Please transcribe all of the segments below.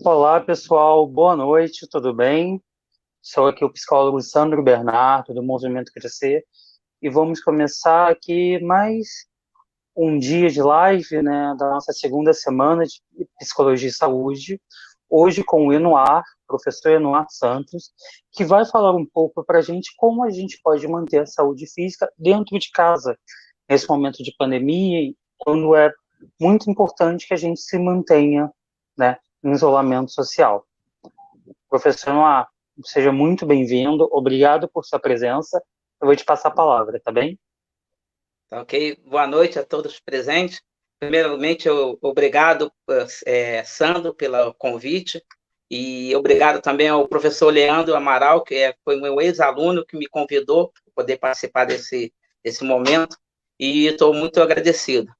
Olá, pessoal, boa noite, tudo bem? Sou aqui o psicólogo Sandro Bernardo, do Movimento Crescer, e vamos começar aqui mais um dia de live, né, da nossa segunda semana de Psicologia e Saúde, hoje com o Enoir, professor Enoir Santos, que vai falar um pouco para a gente como a gente pode manter a saúde física dentro de casa, nesse momento de pandemia, quando é muito importante que a gente se mantenha, né, em isolamento social. Professor Noah, seja muito bem-vindo, obrigado por sua presença. Eu vou te passar a palavra, tá bem? Tá, ok? Boa noite a todos presentes. Primeiramente, obrigado, Sandro, pelo convite, e obrigado também ao professor Leandro Amaral, que foi meu ex-aluno que me convidou para poder participar desse momento, e estou muito agradecido.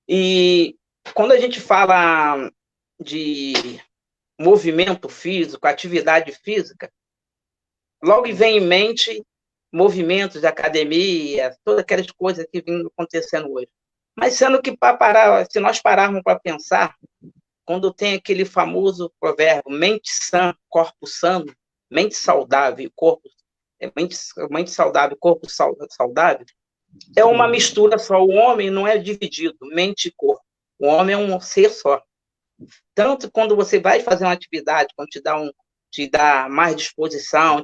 E quando a gente fala de movimento físico, atividade física, logo vem em mente movimentos de academia, todas aquelas coisas que vêm acontecendo hoje. Mas sendo que, se nós pararmos para pensar, quando tem aquele famoso provérbio, mente sã, corpo sano, mente saudável, mente saudável, corpo saudável, é uma mistura só. O homem não é dividido, mente e corpo. O homem é um ser só. Tanto quando você vai fazer uma atividade, quando te dá mais disposição,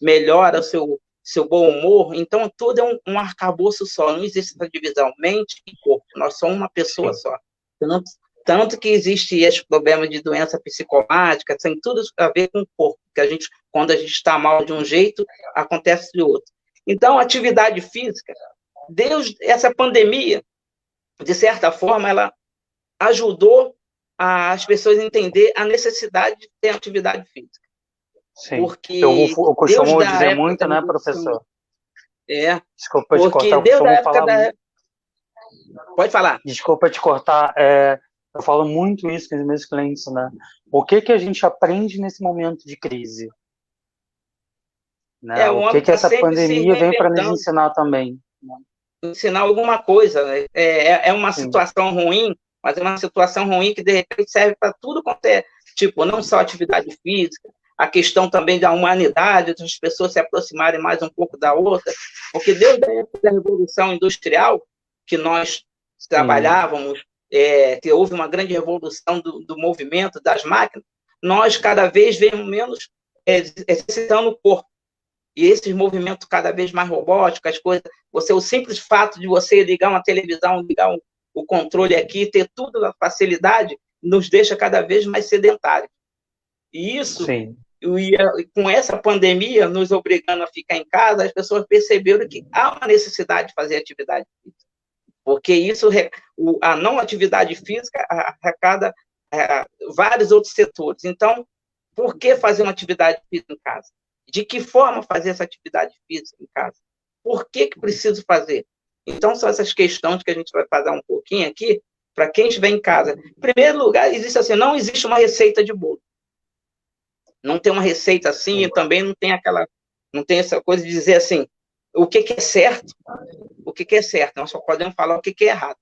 melhora o seu bom humor, então tudo é um arcabouço só, não existe essa divisão, mente e corpo, nós somos uma pessoa Sim. só. Tanto que existe esse problema de doença psicomática, tem tudo a ver com o corpo, que quando a gente está mal de um jeito, acontece de outro. Então, atividade física, essa pandemia, de certa forma, ela ajudou as pessoas a entender a necessidade de ter atividade física. Sim. Porque Eu desde costumo a dizer época muito, da né, Revolução, professor? Desculpa te porque cortar, eu desde a costumo época falar da... muito. Pode falar. Desculpa te cortar, eu falo muito isso com os meus clientes, né? O que que a gente aprende nesse momento de crise, né? O O que homem que está essa sempre se pandemia vem para nos reinventando, ensinar também, né? ensinar alguma coisa. Né? É uma Sim, situação ruim, mas é uma situação ruim que, de repente, serve para tudo quanto é, tipo, não só atividade física, a questão também da humanidade, das pessoas se aproximarem mais um pouco da outra, porque desde a época da Revolução Industrial, que nós sim, trabalhávamos, que houve uma grande revolução do movimento das máquinas, nós cada vez vemos menos exercitando o corpo. E esses movimentos cada vez mais robóticos, as coisas, o simples fato de você ligar uma televisão, ligar o controle aqui, ter tudo na facilidade, nos deixa cada vez mais sedentários. E isso, sim, com essa pandemia, nos obrigando a ficar em casa, as pessoas perceberam que há uma necessidade de fazer atividade física. Porque a não atividade física arrecada vários outros setores. Então, por que fazer uma atividade física em casa? De que forma fazer essa atividade física em casa? Por que preciso fazer? Então, são essas questões que a gente vai falar um pouquinho aqui, para quem estiver em casa. Em primeiro lugar, não existe uma receita de bolo. Não tem uma receita assim, e sim, também não tem essa coisa de dizer assim, o que é certo, o que é certo. Nós só podemos falar o que é errado.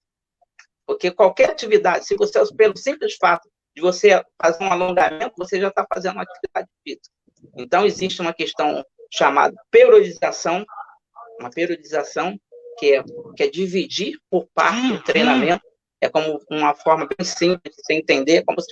Porque qualquer atividade, se você, pelo simples fato de você fazer um alongamento, você já está fazendo uma atividade física. Então, existe uma questão chamada periodização, uma periodização que é dividir por parte o treinamento. É como uma forma bem simples de você entender, como se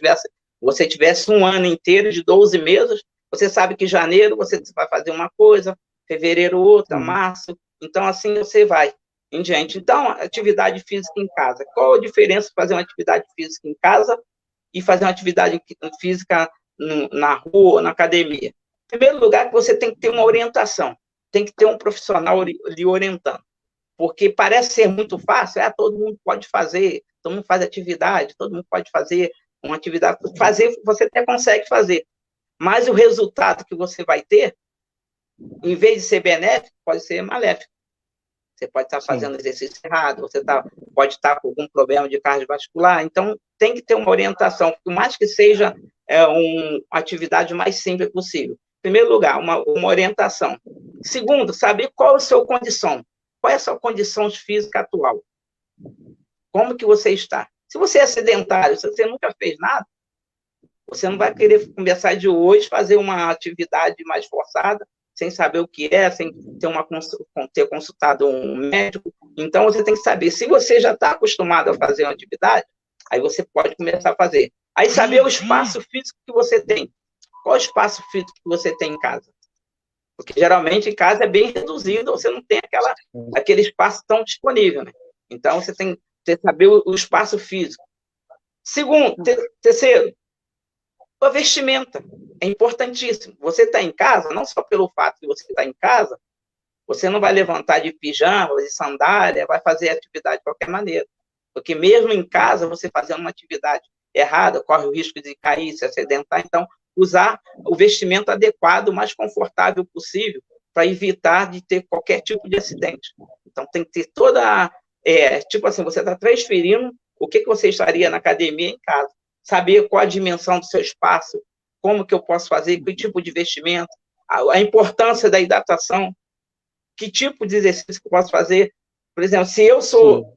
você tivesse um ano inteiro de 12 meses, você sabe que janeiro você vai fazer uma coisa, fevereiro outra, sim. março, então assim você vai em diante. Então, atividade física em casa. Qual a diferença de fazer uma atividade física em casa e fazer uma atividade física na rua ou na academia? Em primeiro lugar, que você tem que ter uma orientação, tem que ter um profissional lhe orientando, porque parece ser muito fácil, todo mundo pode fazer, todo mundo faz atividade, todo mundo pode fazer uma atividade, você até consegue fazer, mas o resultado que você vai ter, em vez de ser benéfico, pode ser maléfico. Você pode estar Sim. fazendo exercício errado, pode estar com algum problema de cardiovascular, então tem que ter uma orientação, por mais que seja uma atividade mais simples possível. Em primeiro lugar, uma orientação. Segundo, saber qual é a sua condição, qual é a sua condição física atual, como que você está. Se você é sedentário, se você nunca fez nada, Você não vai querer começar de hoje, fazer uma atividade mais forçada, sem saber o que é, sem ter consultado um médico. Então, você tem que saber, se você já está acostumado a fazer uma atividade, aí você pode começar a fazer. Aí, saber o espaço físico que você tem. Qual o espaço físico que você tem em casa? Porque, geralmente, em casa é bem reduzido, você não tem aquele espaço tão disponível, né? Então, você tem que saber o espaço físico. Segundo, terceiro, a vestimenta. É importantíssimo. Você está em casa, não só pelo fato de você estar em casa, você não vai levantar de pijama, de sandália, vai fazer atividade de qualquer maneira. Porque mesmo em casa, você fazendo uma atividade errada, corre o risco de cair, se acidentar. Então, usar o vestimento adequado, o mais confortável possível, para evitar de ter qualquer tipo de acidente. Então, tem que ter toda... tipo assim, você está transferindo o que você estaria na academia em casa. Saber qual a dimensão do seu espaço, como que eu posso fazer, que tipo de vestimento, a importância da hidratação, que tipo de exercício que eu posso fazer. Por exemplo, se eu sou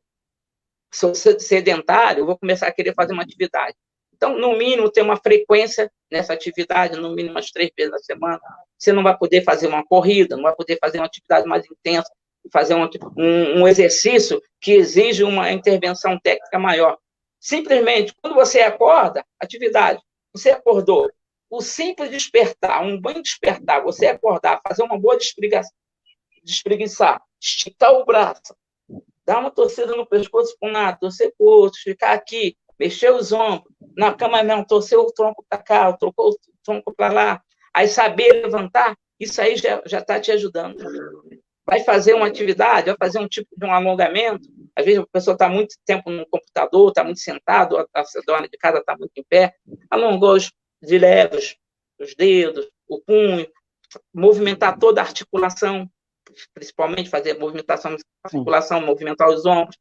sedentário, eu vou começar a querer fazer uma atividade. Então, no mínimo, ter uma frequência nessa atividade, no mínimo umas 3 vezes na semana. Você não vai poder fazer uma corrida, não vai poder fazer uma atividade mais intensa, fazer um exercício que exige uma intervenção técnica maior. Simplesmente, quando você acorda, atividade, você acordou, o simples despertar, um bom despertar, você acordar, fazer uma boa despreguiçar, esticar o braço, dar uma torcida no pescoço para um lado, torcer para o outro, ficar aqui, mexer os ombros, na cama não, torcer o tronco para cá, trocou o tronco para lá, aí saber levantar, isso aí já está te ajudando. Vai fazer uma atividade, vai fazer um tipo de um alongamento, às vezes a pessoa está muito tempo no computador, está muito sentado, a dona de casa está muito em pé, alongou de leve os dedos, o punho, movimentar toda a articulação, principalmente fazer movimentação de articulação, movimentar os ombros,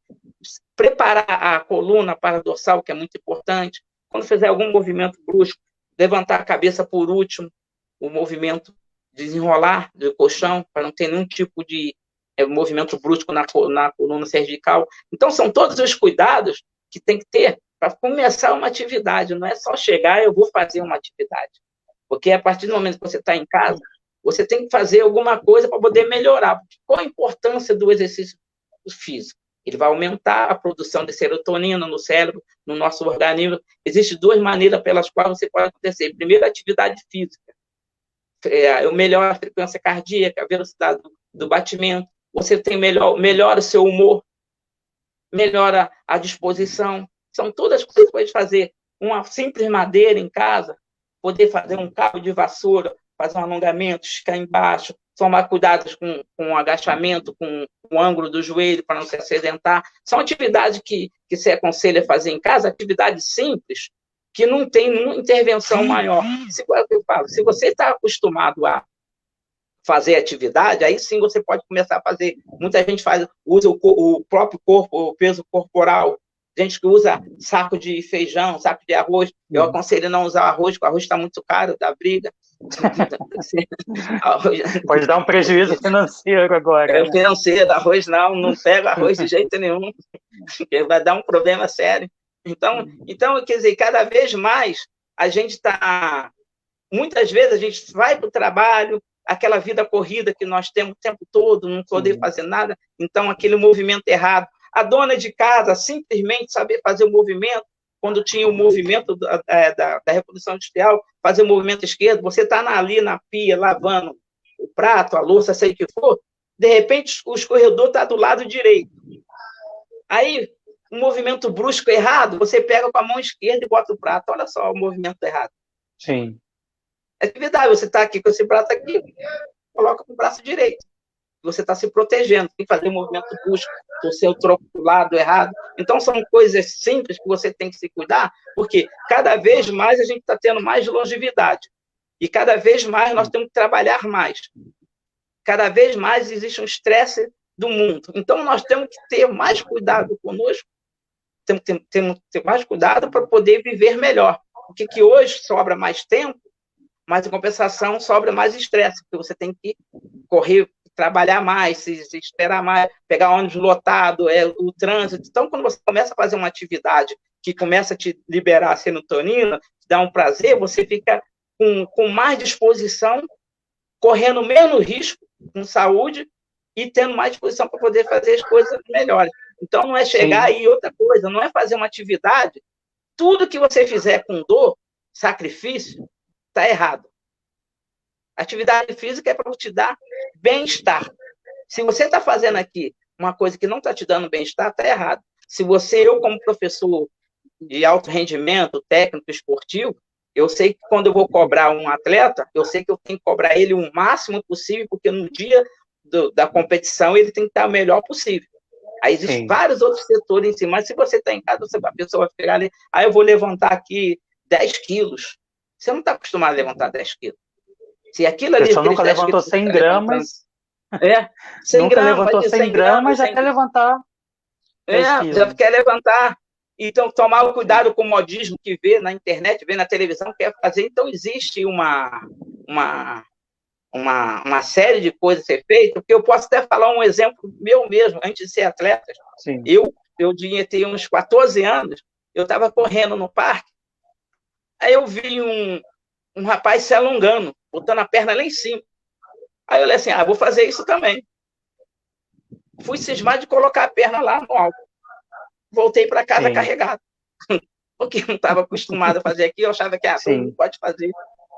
preparar a coluna para a dorsal, que é muito importante. Quando fizer algum movimento brusco, levantar a cabeça por último, o movimento desenrolar do colchão, para não ter nenhum tipo de movimento brusco na coluna cervical. Então, são todos os cuidados que tem que ter para começar uma atividade. Não é só chegar, eu vou fazer uma atividade. Porque a partir do momento que você está em casa, você tem que fazer alguma coisa para poder melhorar. Qual a importância do exercício físico? Ele vai aumentar a produção de serotonina no cérebro, no nosso organismo. Existem 2 maneiras pelas quais você pode acontecer. Primeiro, a atividade física. Melhora a frequência cardíaca, a velocidade do batimento. Você tem melhora o seu humor, melhora a disposição. São todas coisas que você pode fazer. Uma simples madeira em casa, poder fazer um cabo de vassoura, fazer um alongamento, esticar embaixo, tomar cuidados com o agachamento, com o ângulo do joelho, para não se acidentar. São atividades que se aconselha a fazer em casa, atividades simples, que não tem nenhuma intervenção maior. Se você está acostumado a fazer atividade, aí sim você pode começar a fazer. Muita gente usa o próprio corpo, o peso corporal. Gente que usa saco de feijão, saco de arroz. Eu aconselho não usar arroz, porque o arroz está muito caro, dá briga. Pode dar um prejuízo financeiro agora. Né? Financeiro, arroz não pega arroz de jeito nenhum, porque vai dar um problema sério. Então, quer dizer, cada vez mais a gente está... Muitas vezes a gente vai para o trabalho, aquela vida corrida que nós temos o tempo todo, não poder fazer nada, então aquele movimento errado. A dona de casa simplesmente saber fazer o movimento, quando tinha o movimento da Revolução Industrial, fazer o movimento esquerdo, você está ali na pia, lavando o prato, a louça, sei o que for, de repente o escorredor está do lado direito. Aí, um movimento brusco errado, você pega com a mão esquerda e bota o prato, olha só o movimento errado. Sim. Atividade, você está aqui com esse prato aqui, coloca com o braço direito. Você está se protegendo, tem que fazer um movimento brusco, torcer o tronco do lado errado. Então, são coisas simples que você tem que se cuidar, porque cada vez mais a gente está tendo mais longevidade. E cada vez mais nós temos que trabalhar mais. Cada vez mais existe um estresse do mundo. Então, nós temos que ter mais cuidado conosco, temos que ter mais cuidado para poder viver melhor. Porque que hoje sobra mais tempo, mas, em compensação, sobra mais estresse, porque você tem que correr, trabalhar mais, se esperar mais, pegar ônibus lotado, o trânsito. Então, quando você começa a fazer uma atividade que começa a te liberar a serotonina, dá um prazer, você fica com mais disposição, correndo menos risco, com saúde, e tendo mais disposição para poder fazer as coisas melhores. Então, não é chegar Sim. aí outra coisa, não é fazer uma atividade, tudo que você fizer com dor, sacrifício, está errado. Atividade física é para te dar bem-estar. Se você está fazendo aqui uma coisa que não está te dando bem-estar, está errado. Se eu, como professor de alto rendimento, técnico esportivo, eu sei que quando eu vou cobrar um atleta, eu sei que eu tenho que cobrar ele o máximo possível, porque no dia da competição ele tem que estar o melhor possível. Aí existem vários outros setores em cima, mas se você está em casa, a pessoa vai pegar ali, eu vou levantar aqui 10 quilos. Você não está acostumado a levantar 10 quilos. Se aquilo ali... A pessoa nunca levantou 100 gramas... 100 nunca gramas, levantou 100 gramas, já quer levantar 10 quilos. Já quer levantar. Então, tomar o cuidado com o modismo que vê na internet, vê na televisão, quer fazer. Então, existe uma série de coisas a ser feita, porque eu posso até falar um exemplo meu mesmo, antes de ser atleta. Sim. Eu tinha uns 14 anos, eu estava correndo no parque, aí eu vi um rapaz se alongando, botando a perna lá em cima. Aí eu falei assim, vou fazer isso também. Fui cismado de colocar a perna lá no alto. Voltei para casa carregado. Porque não estava acostumado a fazer aqui, eu achava que todo mundo pode fazer.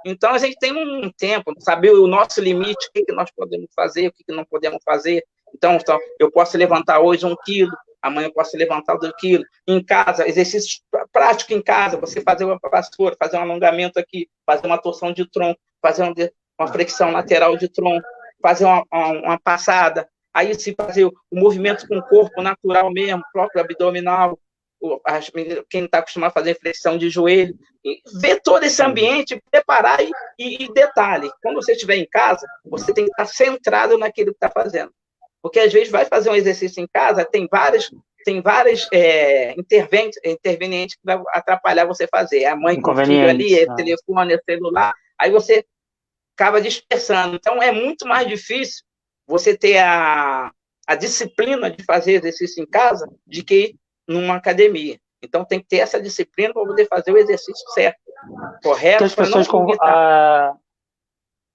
Então, a gente tem um tempo, saber o nosso limite, o que nós podemos fazer, o que não podemos fazer. Então, eu posso levantar hoje 1 quilo, amanhã eu posso levantar 2 quilos. Em casa, exercícios práticos em casa, você fazer uma vassoura, fazer um alongamento aqui, fazer uma torção de tronco, fazer uma flexão lateral de tronco, fazer uma passada. Aí, se fazer o movimento com o corpo natural mesmo, próprio abdominal, quem está acostumado a fazer flexão de joelho, ver todo esse ambiente, preparar e detalhe, quando você estiver em casa, você tem que estar centrado naquilo que está fazendo. Porque, às vezes, vai fazer um exercício em casa, tem várias intervenientes que vai atrapalhar você fazer. A mãe com o filho ali, é telefone, é celular, aí você acaba dispersando. Então, é muito mais difícil você ter a disciplina de fazer exercício em casa do que numa academia. Então, tem que ter essa disciplina para poder fazer o exercício certo, correto. As pessoas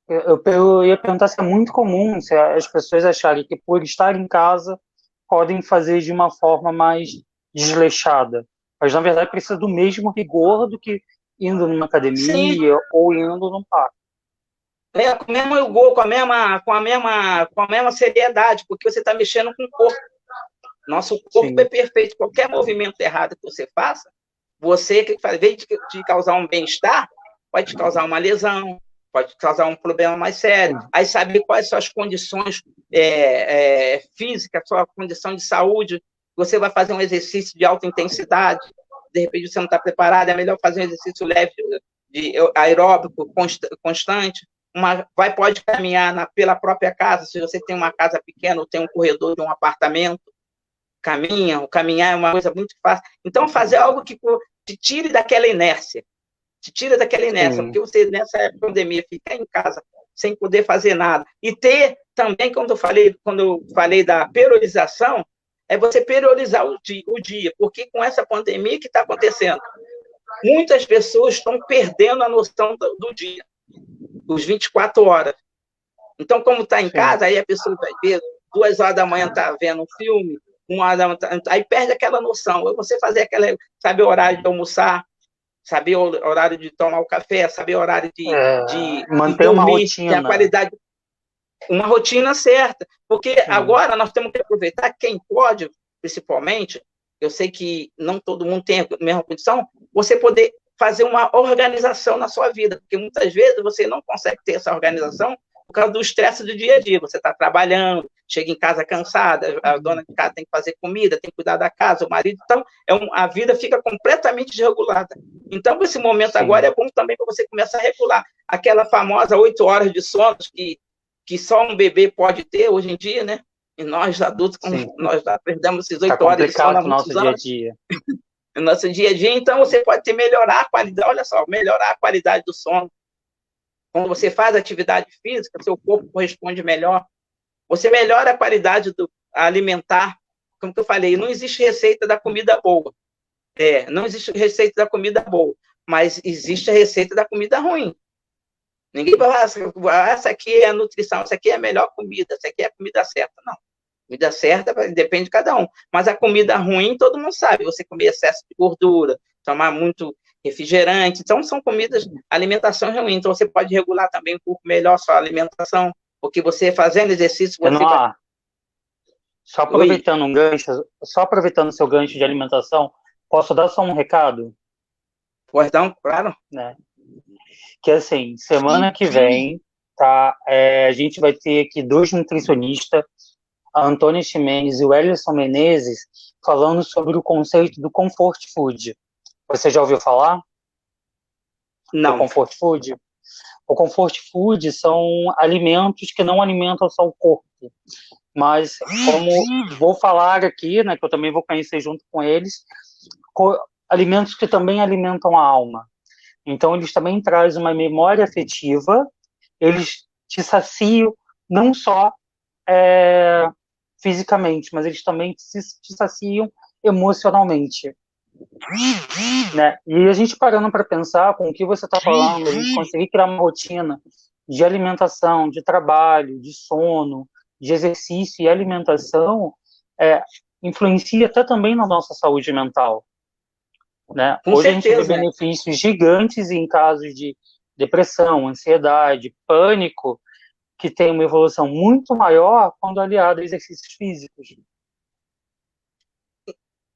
eu ia perguntar se é muito comum se as pessoas acharem que, por estar em casa, podem fazer de uma forma mais desleixada. Mas, na verdade, precisa do mesmo rigor do que indo numa academia ou indo num parque. Com o mesmo rigor, com a mesma seriedade, porque você está mexendo com o corpo. Nosso corpo é perfeito. Qualquer movimento errado que você faça, você, que faz, em vez de te causar um bem-estar, pode te causar uma lesão, pode te causar um problema mais sério. Aí saber quais são as condições físicas, a sua condição de saúde. Você vai fazer um exercício de alta intensidade, de repente você não está preparado, é melhor fazer um exercício leve, de aeróbico, constante. Pode caminhar pela própria casa, se você tem uma casa pequena ou tem um corredor de um apartamento, caminhar é uma coisa muito fácil. Então, fazer algo que te tire daquela inércia. Porque você, nessa pandemia, ficar em casa sem poder fazer nada. E ter também, quando eu falei da periodização, é você priorizar o dia, porque com essa pandemia que está acontecendo, muitas pessoas estão perdendo a noção do dia, os 24 horas. Então, como está em casa, aí a pessoa vai ver, 2 horas da manhã está vendo um filme, 1 hora da manhã, aí perde aquela noção. Você saber o horário de almoçar, saber o horário de tomar o café, saber o horário de manter dormir, uma rotina. A qualidade, uma rotina certa. Porque agora nós temos que aproveitar, quem pode, principalmente, eu sei que não todo mundo tem a mesma condição, você poder fazer uma organização na sua vida, porque muitas vezes você não consegue ter essa organização por causa do estresse do dia a dia. Você está trabalhando, chega em casa cansada, a dona de casa tem que fazer comida, tem que cuidar da casa, o marido, então a vida fica completamente desregulada. Então, esse momento agora é bom também para você começar a regular. Aquela famosa 8 horas de sono que só um bebê pode ter hoje em dia, né? E nós adultos, nós já perdemos esses 8 horas de sono há muitos anos. Nosso dia a dia. No nosso dia a dia, então você pode melhorar a qualidade, olha só, melhorar a qualidade do sono. Quando você faz atividade física, seu corpo corresponde melhor. Você melhora a qualidade alimentar. Como que eu falei, não existe receita da comida boa. Não existe receita da comida boa. mas existe a receita da comida ruim. Ninguém vai falar, essa aqui é a nutrição, essa aqui é a melhor comida, essa aqui é a comida certa. Não. Comida certa depende de cada um. Mas a comida ruim, todo mundo sabe. Você comer excesso de gordura, tomar muito refrigerante. Então, são comidas, alimentação ruim. Então, você pode regular também um pouco melhor sua alimentação, porque você fazendo exercício, você vai... Só aproveitando um gancho, só aproveitando o seu gancho de alimentação, posso dar só um recado? Pois não, claro. Né? Que assim, semana que vem, tá, a gente vai ter aqui 2 nutricionistas, a Antônia Ximenes e o Ellison Menezes, falando sobre o conceito do comfort food. Você já ouviu falar? Não. Do comfort food? O comfort food são alimentos que não alimentam só o corpo, mas como vou falar aqui, né, que eu também vou conhecer junto com eles, alimentos que também alimentam a alma. Então, eles também trazem uma memória afetiva, eles te saciam não só fisicamente, mas eles também te saciam emocionalmente. Né? E a gente parando para pensar com o que você está falando, a gente conseguir criar uma rotina de alimentação, de trabalho, de sono, de exercício e alimentação, influencia até também na nossa saúde mental. Né? Hoje certeza, a gente vê benefícios gigantes em casos de depressão, ansiedade, pânico, que tem uma evolução muito maior quando aliado a exercícios físicos.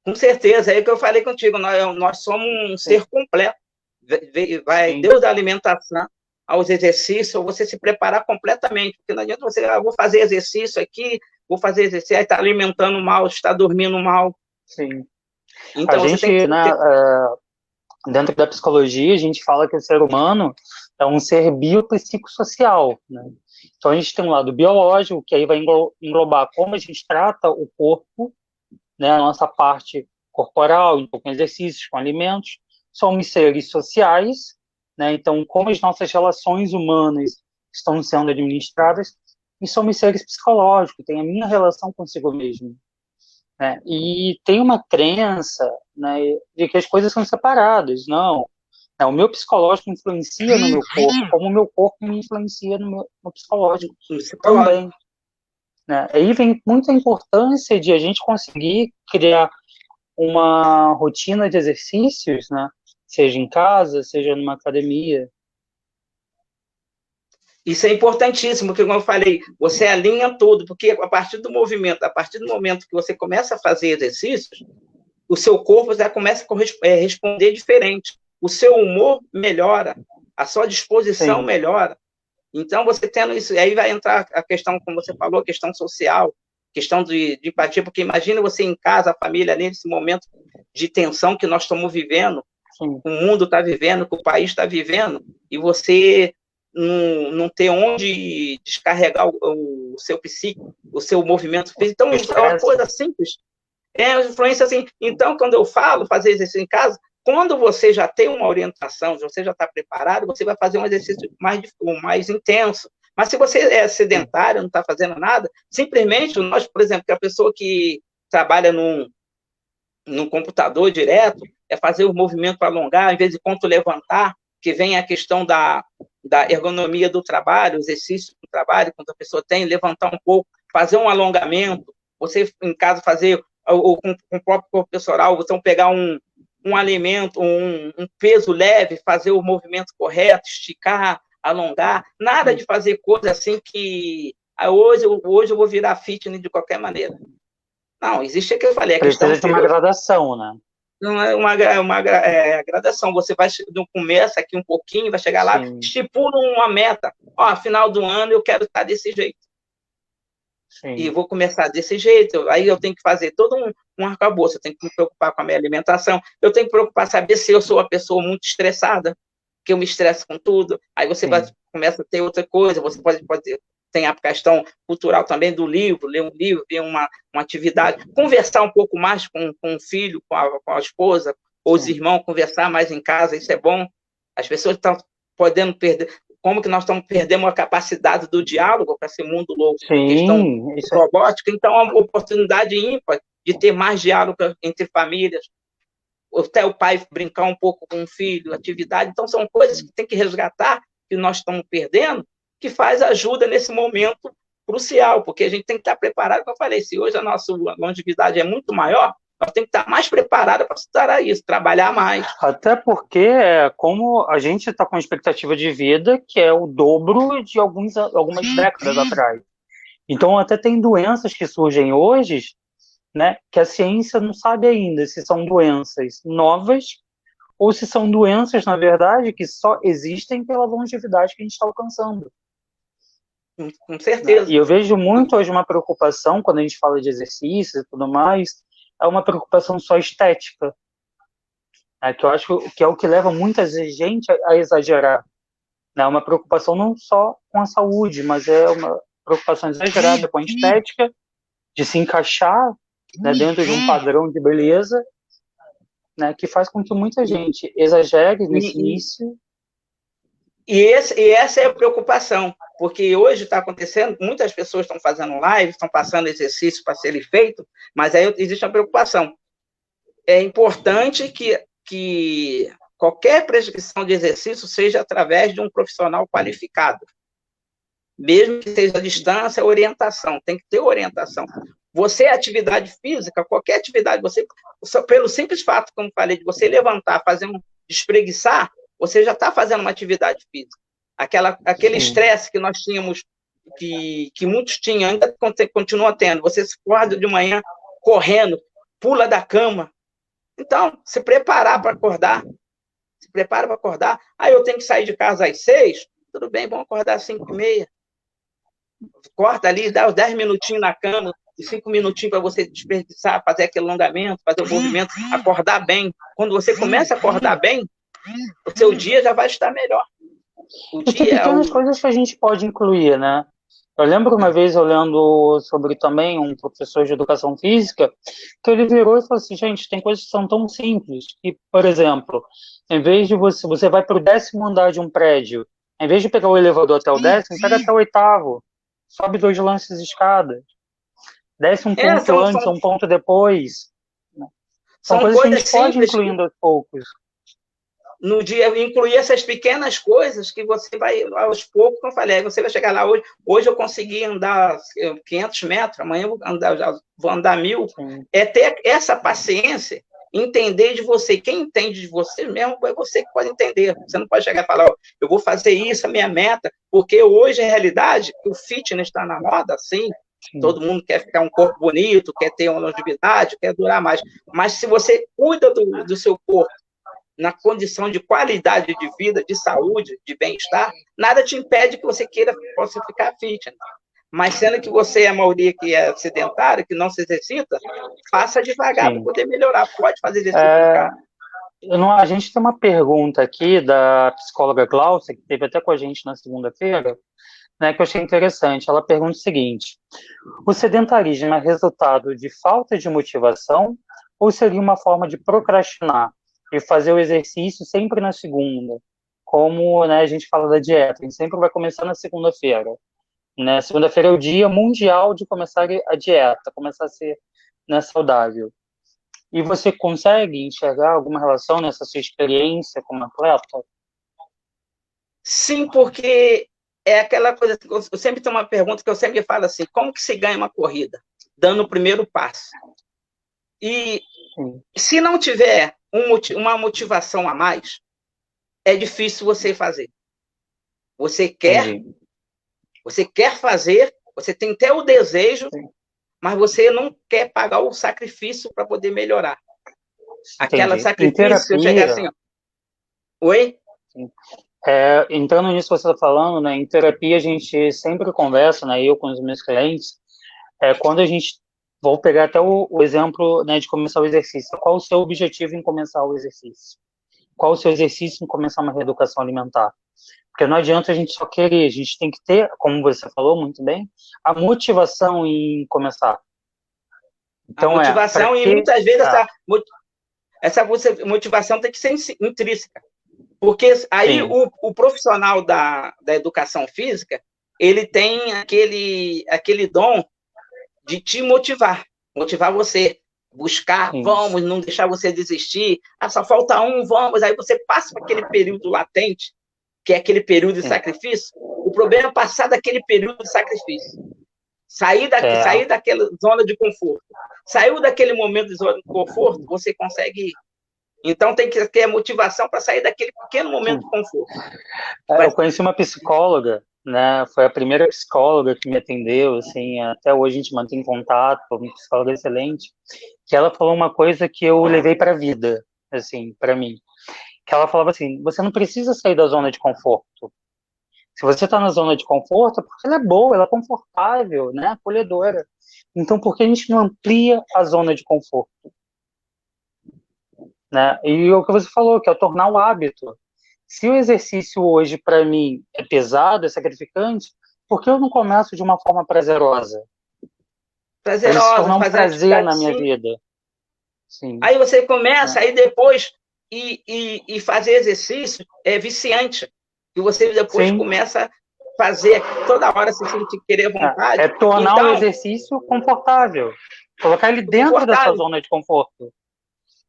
Com certeza, é o que eu falei contigo, nós somos um ser completo. Vai desde a alimentação aos exercícios, você se preparar completamente, porque não adianta você, vou fazer exercício aqui, vou fazer exercício, aí está alimentando mal, está dormindo mal. Sim. Então, a gente, né, dentro da psicologia, a gente fala que o ser humano é um ser biopsicossocial, né? Então, a gente tem um lado biológico, que aí vai englobar como a gente trata o corpo, né, a nossa parte corporal, então, com exercícios, com alimentos. Somos seres sociais, né? Então, como as nossas relações humanas estão sendo administradas, e somos seres psicológicos, tem a minha relação consigo mesmo. Né? E tem uma crença, né, de que as coisas são separadas. Não. O meu psicológico influencia no meu corpo, como o meu corpo me influencia no psicológico também. Né? Aí vem muita importância de a gente conseguir criar uma rotina de exercícios, né? Seja em casa, seja numa academia. Isso é importantíssimo, porque, como eu falei, você alinha tudo, porque a partir do momento que você começa a fazer exercícios, o seu corpo já começa a responder diferente. O seu humor melhora, a sua disposição melhora. Então, você tendo isso, aí vai entrar a questão, como você falou, a questão social, questão de empatia, porque imagina você em casa, a família, nesse momento de tensão que nós estamos vivendo, o mundo está vivendo, que o país está vivendo, e você não ter onde descarregar o seu psíquico, o seu movimento físico. Então, isso é uma coisa simples. Influência assim. Então, quando eu falo fazer exercício em casa, quando você já tem uma orientação, você já está preparado, você vai fazer um exercício mais intenso. Mas se você é sedentário, não está fazendo nada, simplesmente nós, por exemplo, que a pessoa que trabalha num computador direto, é fazer o movimento para alongar, em vez de quanto levantar, que vem a questão da ergonomia do trabalho, o exercício do trabalho, quando a pessoa tem, levantar um pouco, fazer um alongamento, você em casa fazer, ou com o próprio corpo pessoal, então pegar um alimento, um peso leve, fazer o movimento correto, esticar, alongar, nada de fazer coisa assim que hoje eu vou virar fitness de qualquer maneira. Não, existe o que eu falei. Precisa de uma gradação, né? Não é uma gradação. Você vai começa aqui um pouquinho, vai chegar lá, estipula uma meta. Ó, final do ano eu quero estar desse jeito. Sim. E vou começar desse jeito. Aí eu tenho que fazer todo um arcabouço. Eu tenho que me preocupar com a minha alimentação. Eu tenho que me preocupar, saber se eu sou uma pessoa muito estressada, que eu me estresso com tudo. Aí você começa a ter outra coisa. Você pode tem a questão cultural também do livro, ler um livro, ver uma atividade, conversar um pouco mais com o filho, com a esposa, ou os irmãos, conversar mais em casa, isso é bom. As pessoas estão podendo perder, como que nós estamos perdendo a capacidade do diálogo para esse mundo louco, questão robótica, então é uma oportunidade ímpar de ter mais diálogo entre famílias. até o pai brincar um pouco com o filho, atividade. Então, são coisas que tem que resgatar, que nós estamos perdendo, que faz ajuda nesse momento crucial, porque a gente tem que estar preparado, como eu falei, se hoje a nossa longevidade é muito maior, nós temos que estar mais preparados para estudar isso, trabalhar mais. Até porque, como a gente está com uma expectativa de vida que é o dobro de algumas décadas atrás. Então, até tem doenças que surgem hoje, né, que a ciência não sabe ainda se são doenças novas ou se são doenças, na verdade, que só existem pela longevidade que a gente está alcançando. Com certeza. E eu vejo muito hoje uma preocupação, quando a gente fala de exercício e tudo mais, é uma preocupação só estética, né, que eu acho que é o que leva muita gente a exagerar. É uma preocupação não só com a saúde, mas é uma preocupação exagerada com a estética, de se encaixar, né, dentro de um padrão de beleza, né, que faz com que muita gente exagere nesse início. E essa é a preocupação, porque hoje está acontecendo, muitas pessoas estão fazendo live, estão passando exercício para serem feito, mas aí existe uma preocupação. É importante que qualquer prescrição de exercício seja através de um profissional qualificado. Mesmo que seja à distância, orientação, tem que ter orientação. Você, atividade física, qualquer atividade, você, só pelo simples fato, como falei, de você levantar, fazer espreguiçar, você já está fazendo uma atividade física. Aquele estresse que nós tínhamos, que muitos tinham, ainda continua tendo. Você se acorda de manhã correndo, pula da cama. Então, se preparar para acordar. Se prepara para acordar. Aí eu tenho que sair de casa às 6, tudo bem, vamos acordar às 5h30. Corta ali, dá os 10 minutinhos na cama, e 5 minutinhos para você desperdiçar, fazer aquele alongamento, fazer o movimento, acordar bem. Quando você começa a acordar bem, o seu dia já vai estar melhor. E tem pequenas coisas que a gente pode incluir, né? Eu lembro uma vez eu lendo sobre também um professor de educação física, que ele virou e falou assim, gente, tem coisas que são tão simples, que, por exemplo, em vez de você vai para o 10º andar de um prédio, em vez de pegar o elevador até o 10º, pega até o 8º, sobe 2 lances de escada, desce um ponto antes, um ponto depois. São coisas que a gente pode ir incluindo aos poucos. No dia, incluir essas pequenas coisas que você vai, aos poucos, como eu falei, aí você vai chegar lá hoje eu consegui andar 500 metros, amanhã eu vou andar 1000. É ter essa paciência, entender de você. Quem entende de você mesmo é você que pode entender. Você não pode chegar e falar, eu vou fazer isso, a minha meta, porque hoje, a realidade, o fitness está na moda, sim. Todo mundo quer ficar um corpo bonito, quer ter uma longevidade, quer durar mais. Mas se você cuida do seu corpo, na condição de qualidade de vida, de saúde, de bem-estar, nada te impede que você possa ficar fitness. Mas sendo que você é a maioria que é sedentária, que não se exercita, faça devagar para poder melhorar. Pode fazer exercício em casa. A gente tem uma pergunta aqui da psicóloga Glaucia, que esteve até com a gente na segunda-feira, né, que eu achei interessante. Ela pergunta o seguinte: o sedentarismo é resultado de falta de motivação ou seria uma forma de procrastinar e fazer o exercício sempre na segunda? Como, né, a gente fala da dieta, a gente sempre vai começar na segunda-feira. Né? Segunda-feira é o dia mundial de começar a dieta, começar a ser, né, saudável. E você consegue enxergar alguma relação nessa sua experiência como atleta? Sim, porque é aquela coisa, eu sempre tenho uma pergunta que eu sempre falo assim, como que se ganha uma corrida? Dando o primeiro passo. E se não tiver uma motivação a mais, é difícil você fazer. Você quer fazer, você tem até o desejo, mas você não quer pagar o sacrifício para poder melhorar. Aquela sacrifício, se eu chegar assim, ó. Oi? Entrando nisso que você está falando, né, em terapia a gente sempre conversa, né, eu com os meus clientes, quando a gente, vou pegar até o exemplo, né, de começar o exercício. Qual o seu objetivo em começar o exercício? Qual o seu exercício em começar uma reeducação alimentar? Porque não adianta a gente só querer, a gente tem que ter, como você falou muito bem, a motivação em começar. Então, a motivação, e muitas vezes essa motivação tem que ser intrínseca. Porque aí o profissional da educação física, ele tem aquele dom de te motivar você. buscar, sim, vamos, não deixar você desistir, só falta um, vamos, aí você passa por aquele período latente, que é aquele período de sim. sacrifício. O problema é passar daquele período de sacrifício. É, Sair daquela zona de conforto. Saiu daquele momento de zona de conforto, você consegue. Então tem que ter motivação para sair daquele pequeno momento sim. de conforto. Eu conheci uma psicóloga, né? Foi a primeira psicóloga que me atendeu, assim, até hoje a gente mantém contato, uma psicóloga excelente, que ela falou uma coisa que eu levei para a vida, assim, para mim. Que ela falava assim: você não precisa sair da zona de conforto. Se você está na zona de conforto, é porque ela é boa, ela é confortável, né? Acolhedora. Então, por que a gente não amplia a zona de conforto? Né? E o que você falou, que é tornar o hábito. Se o exercício hoje, para mim, é pesado, é sacrificante, por que eu não começo de uma forma prazerosa? Para ele se Prazerosa, tornar um fazendo prazer atividade na minha simples. vida. Sim. Aí você começa, Né? aí depois, e fazer exercício é viciante. E você depois Sim. começa a fazer toda hora se sentir querer É vontade. tornar o Então, exercício confortável. Colocar ele dentro dessa confortável. zona de conforto.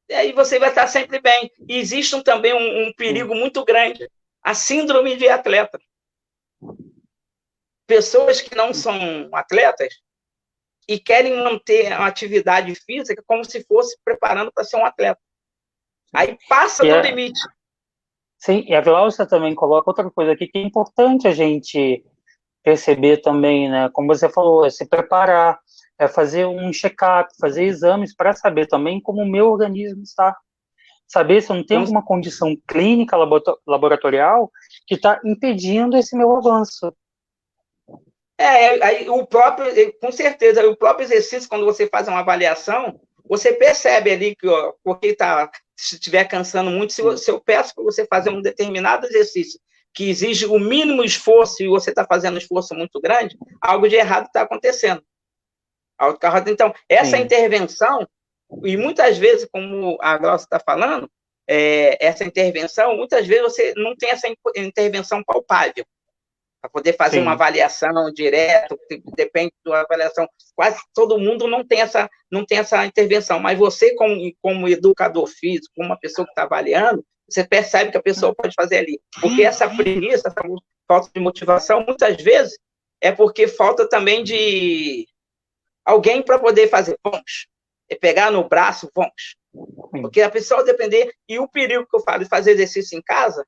E aí você vai estar sempre bem. E existe também um Sim. perigo muito grande, a síndrome de atleta. Pessoas que não são atletas e querem manter a atividade física como se fosse preparando para ser um atleta. Aí passa E do é, limite. sim, e a Glaucia também coloca outra coisa aqui que é importante a gente perceber também, né? Como você falou, é se preparar, é fazer um check-up, fazer exames para saber também como o meu organismo está. Saber se eu não tenho alguma condição clínica laboratorial que está impedindo esse meu avanço. Aí o próprio, com certeza, o próprio exercício, quando você faz uma avaliação, você percebe ali que, ó, porque está, se estiver cansando muito, se eu peço para você fazer um determinado exercício que exige o mínimo esforço e você está fazendo um esforço muito grande, algo de errado está acontecendo. Então, essa Sim, intervenção, e muitas vezes, como a Glaucia está falando, essa intervenção, muitas vezes você não tem essa intervenção palpável para poder fazer uma sim, avaliação direta, depende da avaliação. Quase todo mundo não tem essa intervenção, mas você, como educador físico, como uma pessoa que está avaliando, você percebe que a pessoa pode fazer ali. Porque essa preguiça, essa falta de motivação, muitas vezes, é porque falta também de alguém para poder fazer, vamos, pegar no braço, vamos. sim, Porque a pessoa depender, e o perigo que eu falo de fazer exercício em casa,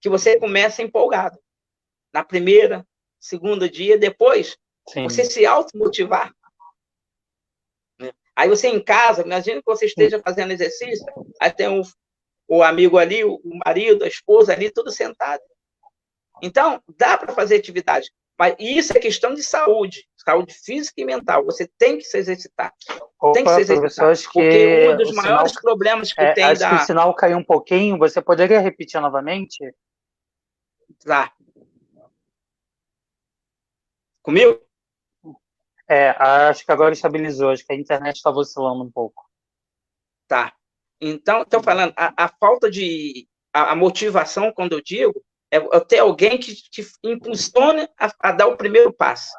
que você começa empolgado na primeira, segundo dia, depois você sim. se automotivar. Né? Aí você em casa, imagina que você esteja fazendo exercício, aí tem o amigo ali, o marido, a esposa ali, tudo sentado. Então, dá para fazer atividade. Mas isso é questão de saúde, saúde física e mental. Você tem que se exercitar. Tem que se Opa, professor, exercitar. acho Porque um que dos o sinal, maiores problemas que tem acho que o sinal caiu um pouquinho. Você poderia repetir novamente? lá comigo? Acho que agora estabilizou. Acho que a internet está oscilando um pouco. Tá. Então, estou falando, a falta de. A motivação, quando eu digo, é ter alguém que te impulsione a dar o primeiro passo.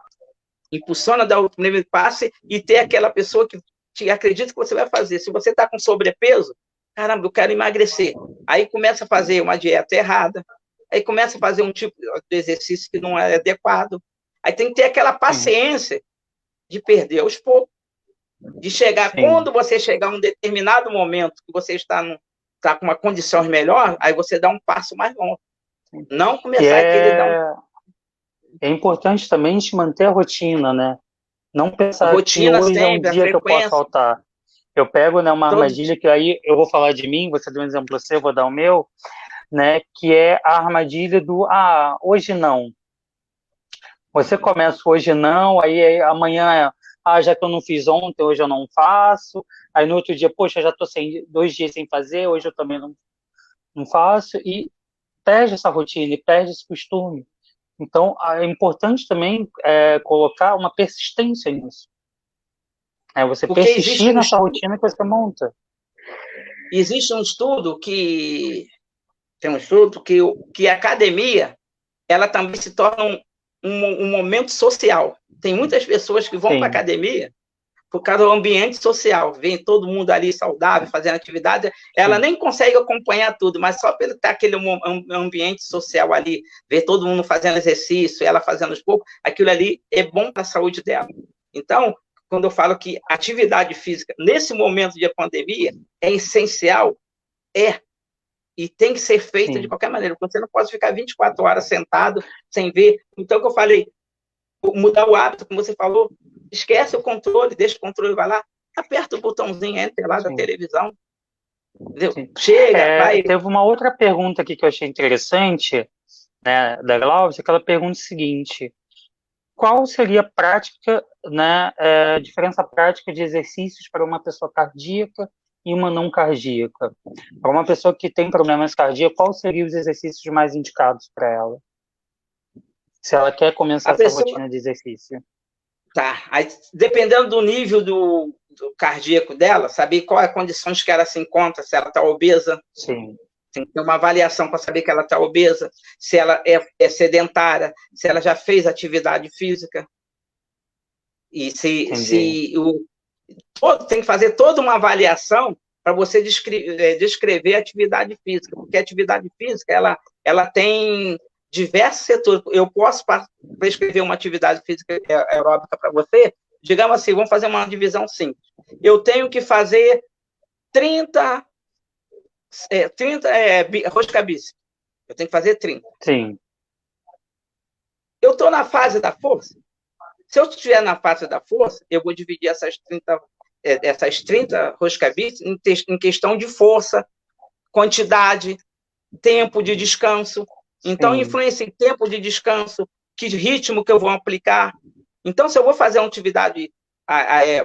Impulsiona a dar o primeiro passo e ter aquela pessoa que te acredita que você vai fazer. Se você está com sobrepeso, caramba, eu quero emagrecer. Aí começa a fazer uma dieta errada. Aí começa a fazer um tipo de exercício que não é adequado. Aí tem que ter aquela Sim, paciência de perder aos poucos. De chegar, sim. quando você chegar a um determinado momento que você está com uma condição melhor, aí você dá um passo mais longo. Não E começar a querer dar um é importante também a gente manter a rotina, né? Não pensar que rotina hoje é um sempre, a dia que eu posso frequência, faltar. Eu pego, né, uma todo armadilha que aí eu vou falar de mim, você deu um exemplo seu, eu vou dar o meu, né, que é a armadilha do hoje não. Você começa hoje não, aí amanhã, já que eu não fiz ontem, hoje eu não faço. Aí no outro dia, poxa, já estou 2 dias sem fazer, hoje eu também não faço. E perde essa rotina, e perde esse costume. Então, é importante também colocar uma persistência nisso. É você porque persistir nessa rotina que você monta. existe um estudo que tem um estudo que a academia ela também se torna um momento social. Tem muitas pessoas que vão para a Sim, academia por causa do ambiente social, vem todo mundo ali saudável, fazendo atividade, ela nem consegue acompanhar tudo, mas só pelo estar aquele ambiente social ali, ver todo mundo fazendo exercício, ela fazendo os poucos, aquilo ali é bom para a saúde dela. Então, quando eu falo que atividade física, nesse momento de pandemia, é essencial, e tem que ser feita de qualquer maneira, porque você não pode ficar 24 horas sentado, sem ver. Então, que eu falei, mudar o hábito, como você falou, esquece o controle, deixa o controle, vai lá, aperta o botãozinho, entra lá da televisão, entendeu? Chega, vai. Teve uma outra pergunta aqui que eu achei interessante, né, da Glaucia, que ela pergunta o seguinte: qual seria a prática, né, a diferença prática de exercícios para uma pessoa cardíaca e uma não cardíaca? Para uma pessoa que tem problemas cardíacos, quais seriam os exercícios mais indicados para ela? Se ela quer começar essa rotina de exercício. Tá, aí, dependendo do nível do cardíaco dela, saber qual é a condições que ela se encontra, se ela está obesa. Sim. Tem que ter uma avaliação para saber que ela está obesa, se ela é sedentária, se ela já fez atividade física. E tem que fazer toda uma avaliação para você descrever a atividade física, porque a atividade física ela tem diversos setores. Eu posso prescrever uma atividade física aeróbica para você, digamos assim, vamos fazer uma divisão simples. Eu tenho que fazer 30 rosca bíceps. Eu tenho que fazer 30. Sim. Eu estou na fase da força. Se eu estiver na fase da força, eu vou dividir essas 30 rosca bíceps em questão de força, quantidade, tempo de descanso. Então, influencia em tempo de descanso, que ritmo que eu vou aplicar. Então, se eu vou fazer uma atividade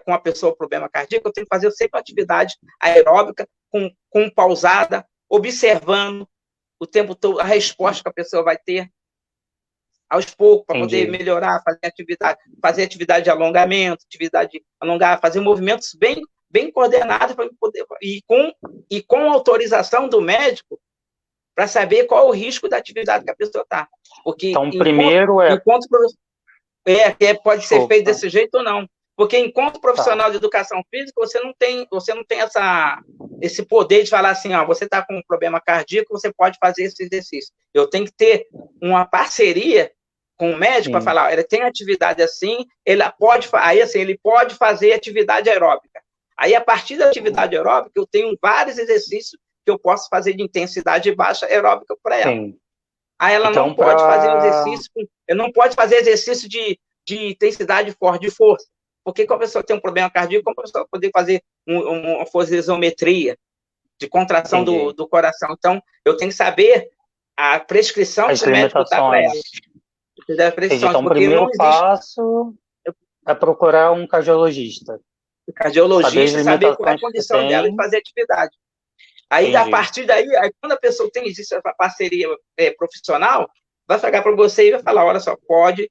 com uma pessoa com problema cardíaco, eu tenho que fazer sempre uma atividade aeróbica, com pausada, observando o tempo todo a resposta que a pessoa vai ter, aos poucos, para poder melhorar, fazer atividade de alongamento, fazer movimentos bem coordenados, para poder, e com autorização do médico, para saber qual o risco da atividade que a pessoa está. Porque então, primeiro pode ser feito desse jeito ou não. Porque enquanto profissional de educação física, você não tem esse poder de falar assim, você está com um problema cardíaco, você pode fazer esse exercício. Eu tenho que ter uma parceria com o médico para falar, ele tem atividade assim, ele pode fazer atividade aeróbica. Aí, a partir da atividade aeróbica, eu tenho vários exercícios que eu posso fazer de intensidade baixa aeróbica para ela. Sim. Aí ela então, não pode fazer exercício, não pode fazer exercício de intensidade forte, de força. Porque quando a pessoa tem um problema cardíaco, como a pessoa poder fazer uma isometria de contração do coração. Então, eu tenho que saber a prescrição que o médico dá para ela. Então, o primeiro passo é procurar um cardiologista. O cardiologista, saber qual é a condição dela de fazer atividade. Aí, a partir daí, quando a pessoa tem essa parceria profissional, vai chegar para você e vai falar, olha só, pode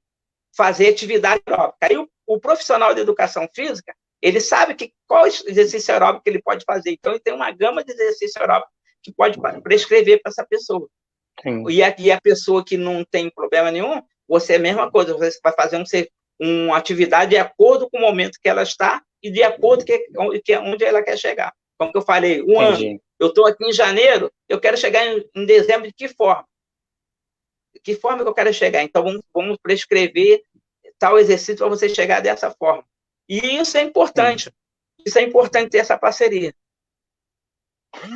fazer atividade aeróbica. Aí, o profissional de educação física, ele sabe qual exercício aeróbico ele pode fazer. Então, ele tem uma gama de exercício aeróbico que pode prescrever para essa pessoa. E a pessoa que não tem problema nenhum, você é a mesma coisa, você vai fazer uma atividade de acordo com o momento que ela está e de acordo com onde ela quer chegar. Como que eu falei, ano, eu estou aqui em janeiro, eu quero chegar em dezembro de que forma? De que forma que eu quero chegar? Então, vamos prescrever tal exercício para você chegar dessa forma. E isso é importante. Isso é importante ter essa parceria.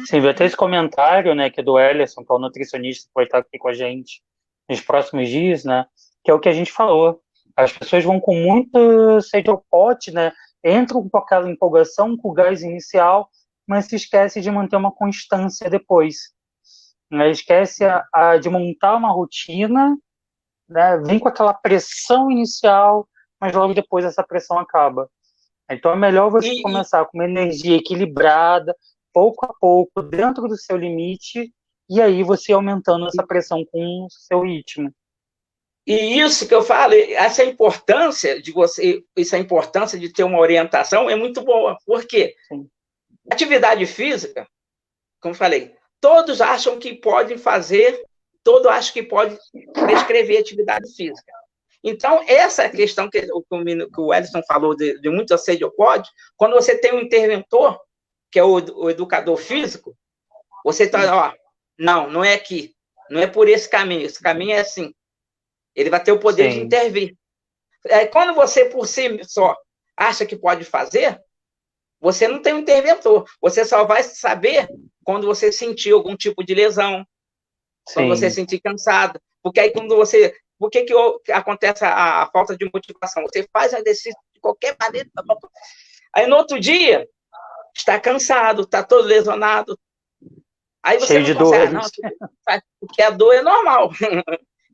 Sim, vi até esse comentário, né, que é do Ellerson, que é o nutricionista que vai estar aqui com a gente nos próximos dias, né, que é o que a gente falou. As pessoas vão com muita sede ao pote, né, entram com aquela empolgação, com o gás inicial, mas se esquece de manter uma constância depois. Né, esquece de montar uma rotina, né, vem com aquela pressão inicial, mas logo depois essa pressão acaba. Então é melhor você começar com uma energia equilibrada, pouco a pouco, dentro do seu limite, e aí você aumentando essa pressão com o seu ritmo. E isso que eu falo, essa importância de ter uma orientação é muito boa. Por quê? Sim. Atividade física, como eu falei, todos acham que podem fazer, todos acham que podem prescrever atividade física. Então, essa questão que o Edson falou de muito assédio pode, quando você tem um interventor, que é o educador físico, você está, ó, não é aqui, não é por esse caminho é assim. Ele vai ter o poder de intervir. Quando você, por si só, acha que pode fazer, você não tem um interventor. Você só vai saber quando você sentir algum tipo de lesão, quando você sentir cansado. Porque aí, quando você... Por que acontece a falta de motivação? Você faz um exercício de qualquer maneira. Aí, no outro dia, está cansado, está todo lesionado. Aí você cheio não consegue. Não, porque a dor é normal.